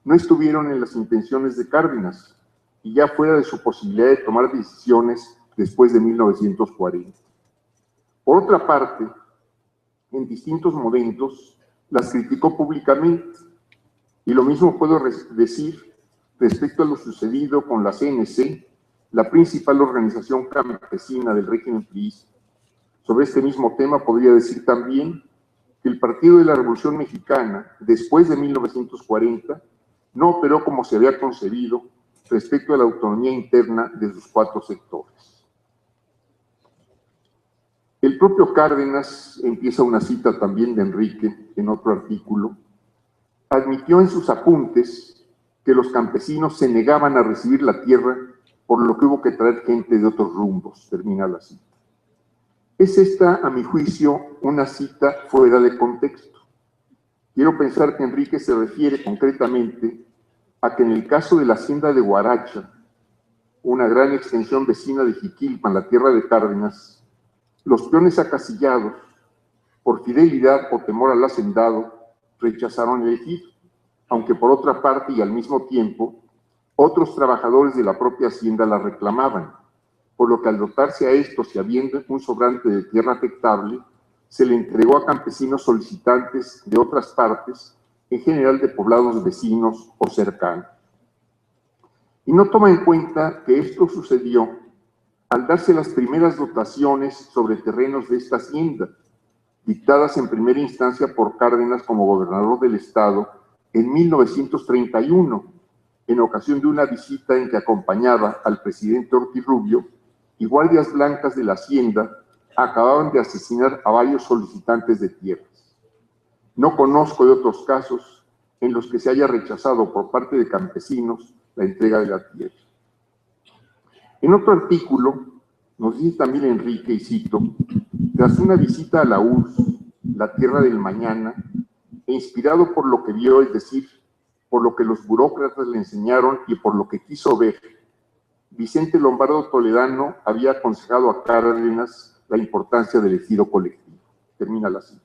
no estuvieron en las intenciones de Cárdenas y ya fuera de su posibilidad de tomar decisiones después de 1940. Por otra parte, en distintos momentos las criticó públicamente, y lo mismo puedo decir respecto a lo sucedido con la CNC, la principal organización campesina del régimen priista. Sobre este mismo tema podría decir también que el Partido de la Revolución Mexicana, después de 1940, no operó como se había concebido respecto a la autonomía interna de sus cuatro sectores. El propio Cárdenas, empieza una cita también de Enrique en otro artículo, admitió en sus apuntes que los campesinos se negaban a recibir la tierra, por lo que hubo que traer gente de otros rumbos. Termina la cita. Es esta, a mi juicio, una cita fuera de contexto. Quiero pensar que Enrique se refiere concretamente a que en el caso de la hacienda de Huaracha, una gran extensión vecina de Jiquilpan, la tierra de Cárdenas, los peones acasillados, por fidelidad o temor al hacendado, rechazaron elegir, aunque por otra parte y al mismo tiempo, otros trabajadores de la propia hacienda la reclamaban, por lo que al dotarse a estos y habiendo un sobrante de tierra afectable, se le entregó a campesinos solicitantes de otras partes, en general de poblados vecinos o cercanos. Y no toma en cuenta que esto sucedió al darse las primeras dotaciones sobre terrenos de esta hacienda, dictadas en primera instancia por Cárdenas como gobernador del estado en 1931, en ocasión de una visita en que acompañaba al presidente Ortiz Rubio, y guardias blancas de la hacienda acababan de asesinar a varios solicitantes de tierras. No conozco de otros casos en los que se haya rechazado por parte de campesinos la entrega de la tierra. En otro artículo, nos dice también Enrique, y cito, tras una visita a la URSS, la tierra del mañana, e inspirado por lo que vio, es decir, por lo que los burócratas le enseñaron y por lo que quiso ver, Vicente Lombardo Toledano había aconsejado a Cárdenas la importancia del ejido colectivo. Termina la cita.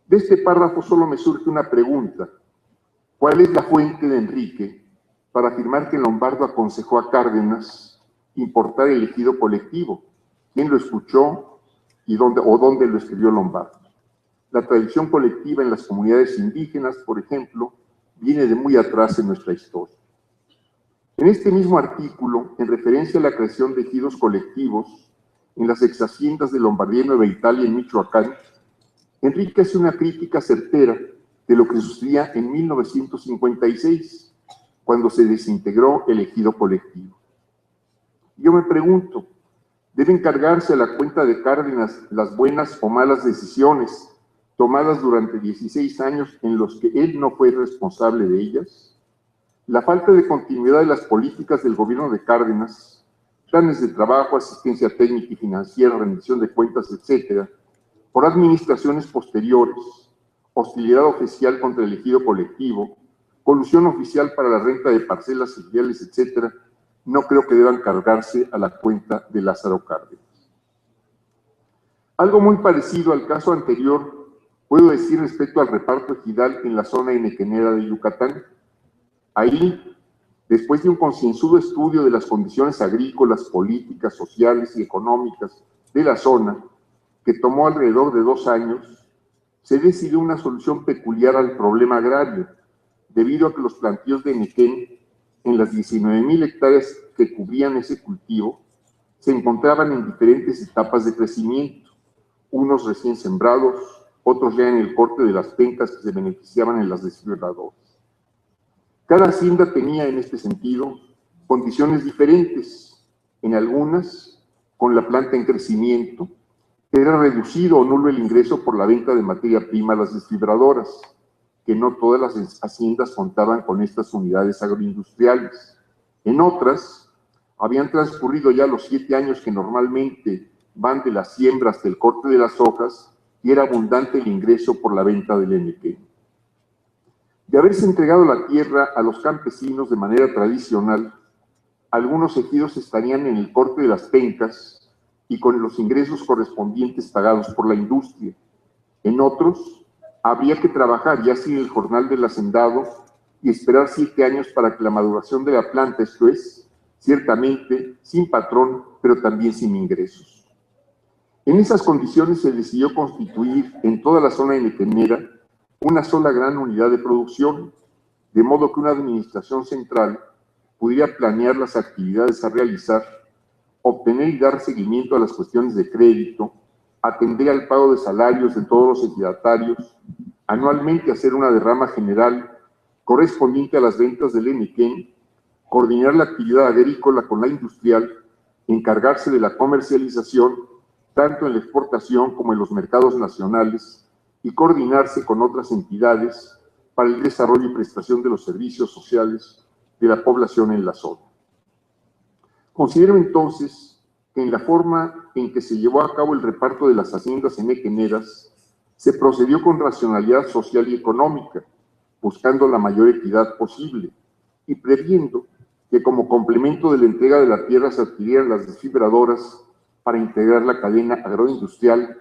De este párrafo solo me surge una pregunta. ¿Cuál es la fuente de Enrique para afirmar que Lombardo aconsejó a Cárdenas importar el ejido colectivo? ¿Quién lo escuchó y dónde lo escribió Lombardo? La tradición colectiva en las comunidades indígenas, por ejemplo, viene de muy atrás en nuestra historia. En este mismo artículo, en referencia a la creación de ejidos colectivos en las exhaciendas de Lombardía y Nueva Italia en Michoacán, Enrique hace una crítica certera de lo que sucedía en 1956, cuando se desintegró el ejido colectivo. Yo me pregunto, ¿debe encargarse a la cuenta de Cárdenas las buenas o malas decisiones tomadas durante 16 años en los que él no fue responsable de ellas? La falta de continuidad de las políticas del gobierno de Cárdenas, planes de trabajo, asistencia técnica y financiera, rendición de cuentas, etcétera, por administraciones posteriores, hostilidad oficial contra el ejido colectivo, colusión oficial para la renta de parcelas y filiales, etcétera, no creo que deban cargarse a la cuenta de Lázaro Cárdenas. Algo muy parecido al caso anterior puedo decir respecto al reparto ejidal en la zona henequenera de Yucatán. Ahí, después de un concienzudo estudio de las condiciones agrícolas, políticas, sociales y económicas de la zona, que tomó alrededor de 2 años, se decidió una solución peculiar al problema agrario, debido a que los plantíos de Nequén, en las 19,000 hectáreas que cubrían ese cultivo, se encontraban en diferentes etapas de crecimiento, unos recién sembrados, otros ya en el corte de las pencas que se beneficiaban en las desfibradoras. Cada hacienda tenía, en este sentido, condiciones diferentes. En algunas, con la planta en crecimiento, era reducido o nulo el ingreso por la venta de materia prima a las desfibradoras, que no todas las haciendas contaban con estas unidades agroindustriales. En otras, habían transcurrido ya los 7 años que normalmente van de la siembra hasta el corte de las hojas y era abundante el ingreso por la venta del NQ. De haberse entregado la tierra a los campesinos de manera tradicional, algunos ejidos estarían en el corte de las pencas y con los ingresos correspondientes pagados por la industria. En otros, habría que trabajar ya sin el jornal del hacendado y esperar 7 años para que la maduración de la planta, esto es, ciertamente sin patrón, pero también sin ingresos. En esas condiciones se decidió constituir en toda la zona henequenera una sola gran unidad de producción, de modo que una administración central pudiera planear las actividades a realizar, obtener y dar seguimiento a las cuestiones de crédito, atender al pago de salarios de todos los ejidatarios, anualmente hacer una derrama general correspondiente a las ventas del Enequén, coordinar la actividad agrícola con la industrial, encargarse de la comercialización, tanto en la exportación como en los mercados nacionales, y coordinarse con otras entidades para el desarrollo y prestación de los servicios sociales de la población en la zona. Considero entonces que en la forma en que se llevó a cabo el reparto de las haciendas henequeneras, se procedió con racionalidad social y económica, buscando la mayor equidad posible y previendo que como complemento de la entrega de la tierra se adquirieran las desfibradoras para integrar la cadena agroindustrial,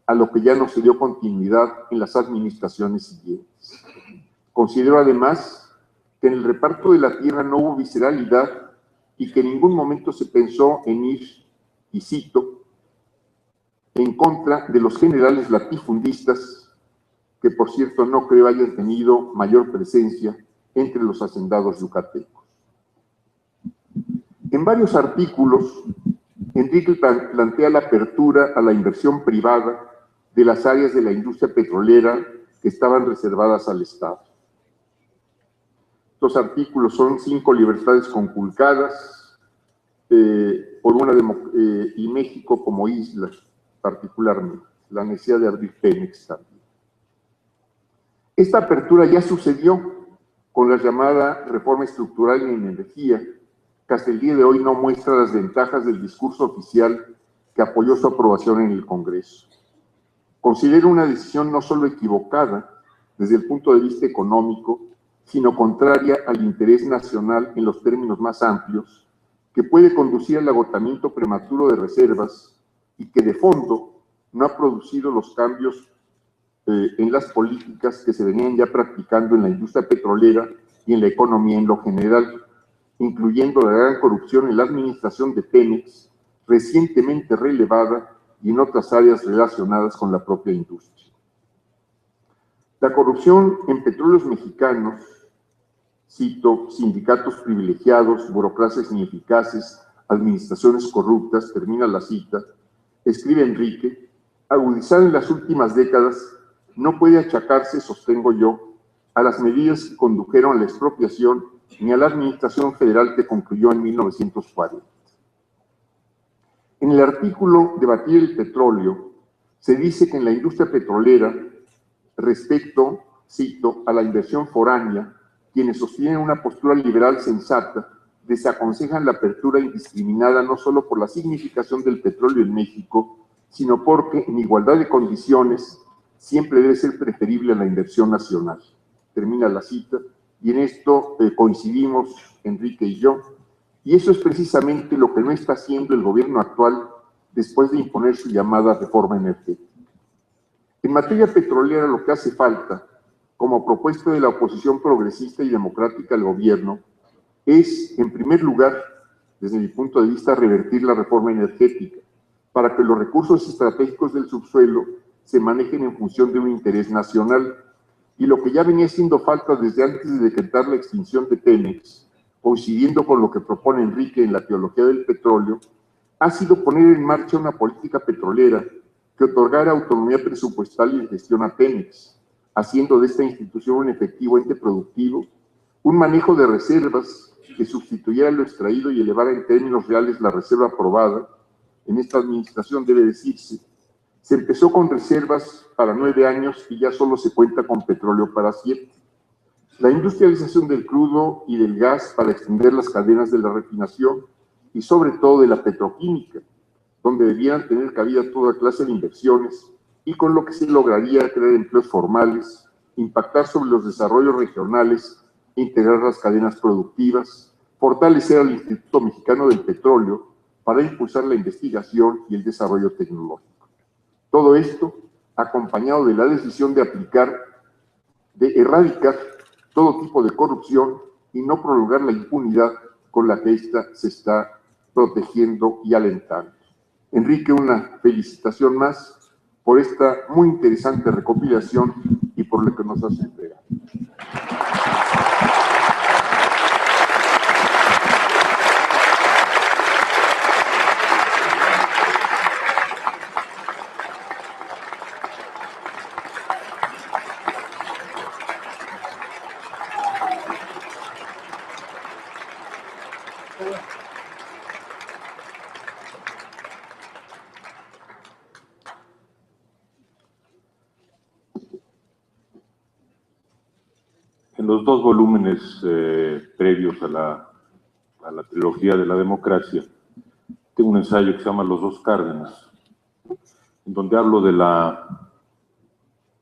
a lo que ya no se dio continuidad en las administraciones siguientes. Considero además que en el reparto de la tierra no hubo visceralidad y que en ningún momento se pensó en ir, y cito, en contra de los generales latifundistas, que por cierto no creo hayan tenido mayor presencia entre los hacendados yucatecos. En varios artículos, Enrique plantea la apertura a la inversión privada de las áreas de la industria petrolera que estaban reservadas al Estado. Estos artículos son 5 libertades conculcadas por una y México como isla, particularmente, la necesidad de abrir Pemex también. Esta apertura ya sucedió con la llamada reforma estructural en energía, que hasta el día de hoy no muestra las ventajas del discurso oficial que apoyó su aprobación en el Congreso. Considero una decisión no solo equivocada desde el punto de vista económico, sino contraria al interés nacional en los términos más amplios, que puede conducir al agotamiento prematuro de reservas y que de fondo no ha producido los cambios en las políticas que se venían ya practicando en la industria petrolera y en la economía en lo general, incluyendo la gran corrupción en la administración de Pemex, recientemente relevada, y en otras áreas relacionadas con la propia industria. La corrupción en petróleos mexicanos, cito, sindicatos privilegiados, burocracias ineficaces, administraciones corruptas, termina la cita, escribe Enrique, agudizada en las últimas décadas, no puede achacarse, sostengo yo, a las medidas que condujeron a la expropiación ni a la administración federal que concluyó en 1940. En el artículo Debatir el petróleo, se dice que en la industria petrolera, respecto, cito, a la inversión foránea, quienes sostienen una postura liberal sensata, desaconsejan la apertura indiscriminada no solo por la significación del petróleo en México, sino porque, en igualdad de condiciones, siempre debe ser preferible a la inversión nacional. Termina la cita, y en esto coincidimos Enrique y yo, y eso es precisamente lo que no está haciendo el gobierno actual después de imponer su llamada reforma energética. En materia petrolera, lo que hace falta, como propuesta de la oposición progresista y democrática al gobierno, es, en primer lugar, desde mi punto de vista, revertir la reforma energética, para que los recursos estratégicos del subsuelo se manejen en función de un interés nacional, y lo que ya venía siendo falta desde antes de decretar la extinción de Pemex, coincidiendo con lo que propone Enrique en la teología del petróleo, ha sido poner en marcha una política petrolera que otorgara autonomía presupuestal y de gestión a Pemex, haciendo de esta institución un efectivo ente productivo, un manejo de reservas que sustituyera lo extraído y elevara en términos reales la reserva aprobada. En esta administración debe decirse, se empezó con reservas para 9 años y ya solo se cuenta con petróleo para 7. La industrialización del crudo y del gas para extender las cadenas de la refinación y sobre todo de la petroquímica, donde debieran tener cabida toda clase de inversiones y con lo que se lograría crear empleos formales, impactar sobre los desarrollos regionales, integrar las cadenas productivas, fortalecer al Instituto Mexicano del Petróleo para impulsar la investigación y el desarrollo tecnológico. Todo esto acompañado de la decisión de erradicar todo tipo de corrupción y no prolongar la impunidad con la que ésta se está protegiendo y alentando. Enrique, una felicitación más por esta muy interesante recopilación y por lo que nos has entregado. En los 2 volúmenes previos a la trilogía de la democracia, tengo un ensayo que se llama Los 2 Cárdenas, en donde hablo de la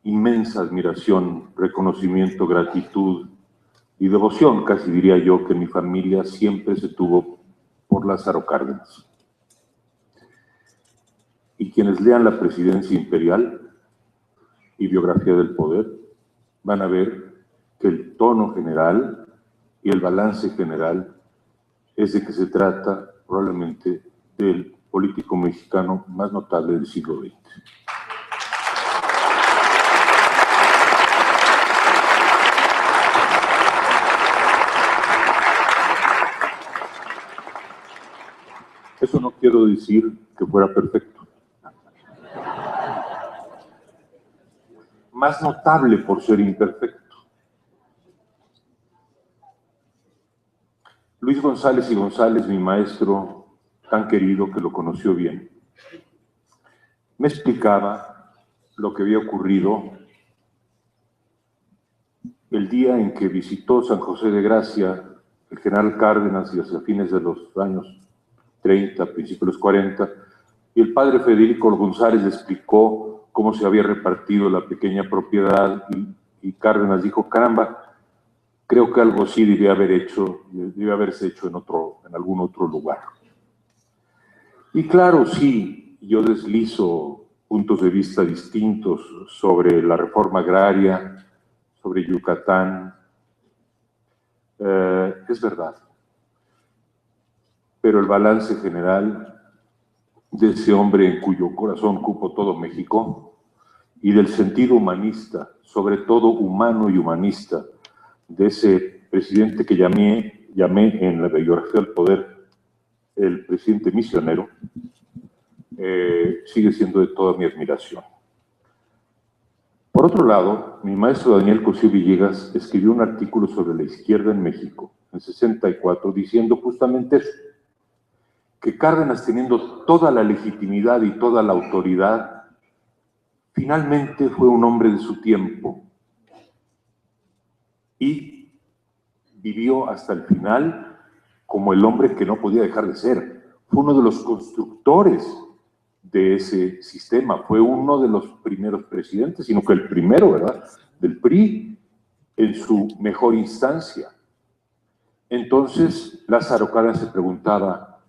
inmensa admiración, reconocimiento, gratitud y devoción, casi diría yo, que mi familia siempre se tuvo por Lázaro Cárdenas. Y quienes lean La Presidencia Imperial y Biografía del Poder van a ver que el tono general y el balance general es de que se trata probablemente del político mexicano más notable del siglo XX. Eso no quiero decir que fuera perfecto. Más notable por ser imperfecto. Luis González y González, mi maestro tan querido que lo conoció bien, me explicaba lo que había ocurrido el día en que visitó San José de Gracia el general Cárdenas y hacia fines de los años 30, principios de los 40, y el padre Federico González le explicó cómo se había repartido la pequeña propiedad y Cárdenas dijo, caramba, creo que algo así debe haberse hecho en algún otro lugar. Y claro, sí, yo deslizo puntos de vista distintos sobre la reforma agraria, sobre Yucatán. Es verdad. Pero el balance general de ese hombre en cuyo corazón cupo todo México y del sentido humanista, sobre todo humano y humanista, de ese presidente que llamé en la biografía del poder el presidente misionero, sigue siendo de toda mi admiración. Por otro lado, mi maestro Daniel Cosío Villegas escribió un artículo sobre la izquierda en México, en 64, diciendo justamente eso, que Cárdenas, teniendo toda la legitimidad y toda la autoridad, finalmente fue un hombre de su tiempo y vivió hasta el final como el hombre que no podía dejar de ser. Fue uno de los constructores de ese sistema, fue uno de los primeros presidentes, sino que el primero, ¿verdad?, del PRI en su mejor instancia. Entonces, Lázaro Cárdenas se preguntaba,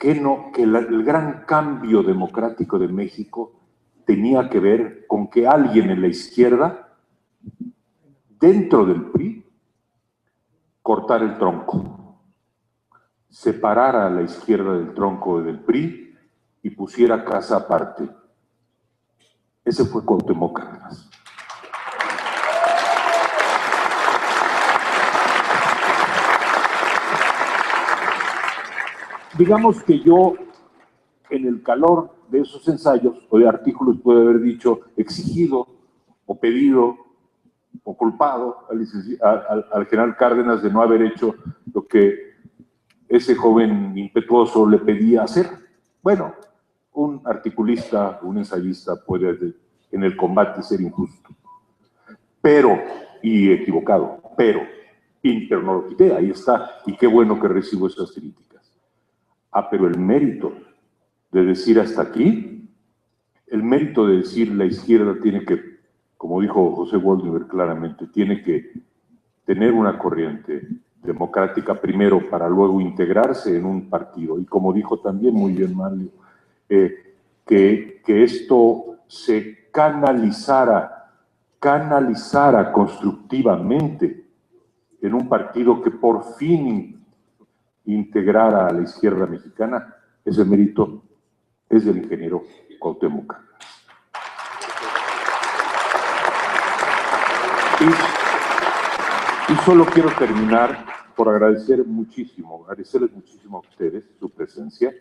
el gran cambio democrático de México tenía que ver con que alguien en la izquierda, dentro del PRI, cortara el tronco, separara a la izquierda del tronco del PRI y pusiera casa aparte. Ese fue Cuauhtémoc Cárdenas. Digamos que yo, en el calor de esos ensayos o de artículos, puedo haber dicho, exigido o pedido o culpado al general Cárdenas de no haber hecho lo que ese joven impetuoso le pedía hacer. Bueno, un articulista, un ensayista puede en el combate ser injusto, y equivocado, pero no lo quité, ahí está, y qué bueno que recibo esas críticas. Pero el mérito de decir hasta aquí, el mérito de decir la izquierda tiene que, como dijo José Goldberg claramente, tiene que tener una corriente democrática primero para luego integrarse en un partido. Y como dijo también muy bien Mario, que esto se canalizara constructivamente en un partido que por fin integrara a la izquierda mexicana, ese mérito es del ingeniero Cuauhtémoc Cárdenas. Y solo quiero terminar por agradecerles muchísimo a ustedes su presencia,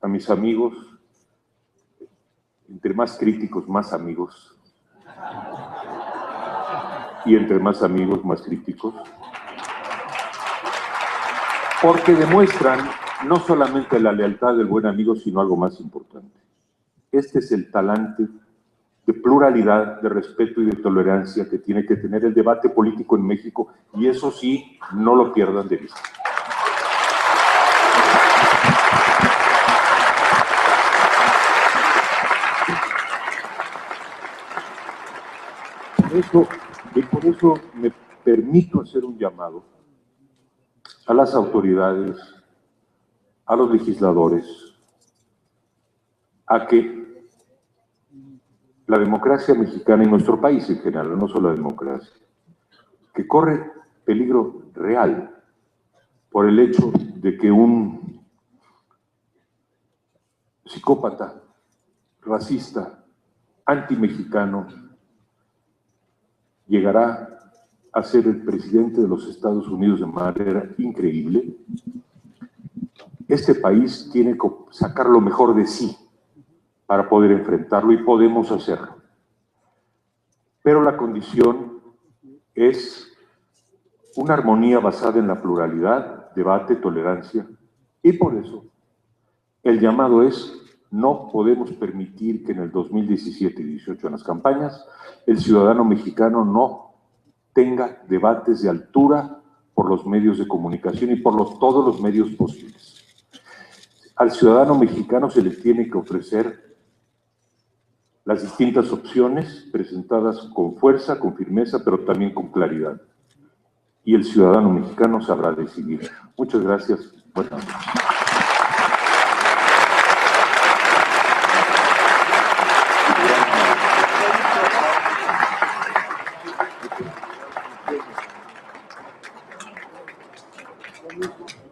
a mis amigos, entre más críticos, más amigos, y entre más amigos, más críticos, porque demuestran no solamente la lealtad del buen amigo, sino algo más importante. Este es el talante de pluralidad, de respeto y de tolerancia que tiene que tener el debate político en México, y eso sí, no lo pierdan de vista. Por eso me permito hacer un llamado a las autoridades, a los legisladores, a que la democracia mexicana y nuestro país en general, no solo la democracia, que corre peligro real por el hecho de que un psicópata, racista, antimexicano, llegará a ser el presidente de los Estados Unidos de manera increíble. Este país tiene que sacar lo mejor de sí para poder enfrentarlo, y podemos hacerlo. Pero la condición es una armonía basada en la pluralidad, debate, tolerancia, y por eso el llamado es: no podemos permitir que en el 2017 y 2018 en las campañas el ciudadano mexicano no tenga debates de altura por los medios de comunicación y por todos los medios posibles. Al ciudadano mexicano se le tiene que ofrecer las distintas opciones presentadas con fuerza, con firmeza, pero también con claridad. Y el ciudadano mexicano sabrá decidir. Muchas gracias. Buenas noches. Lo mismo.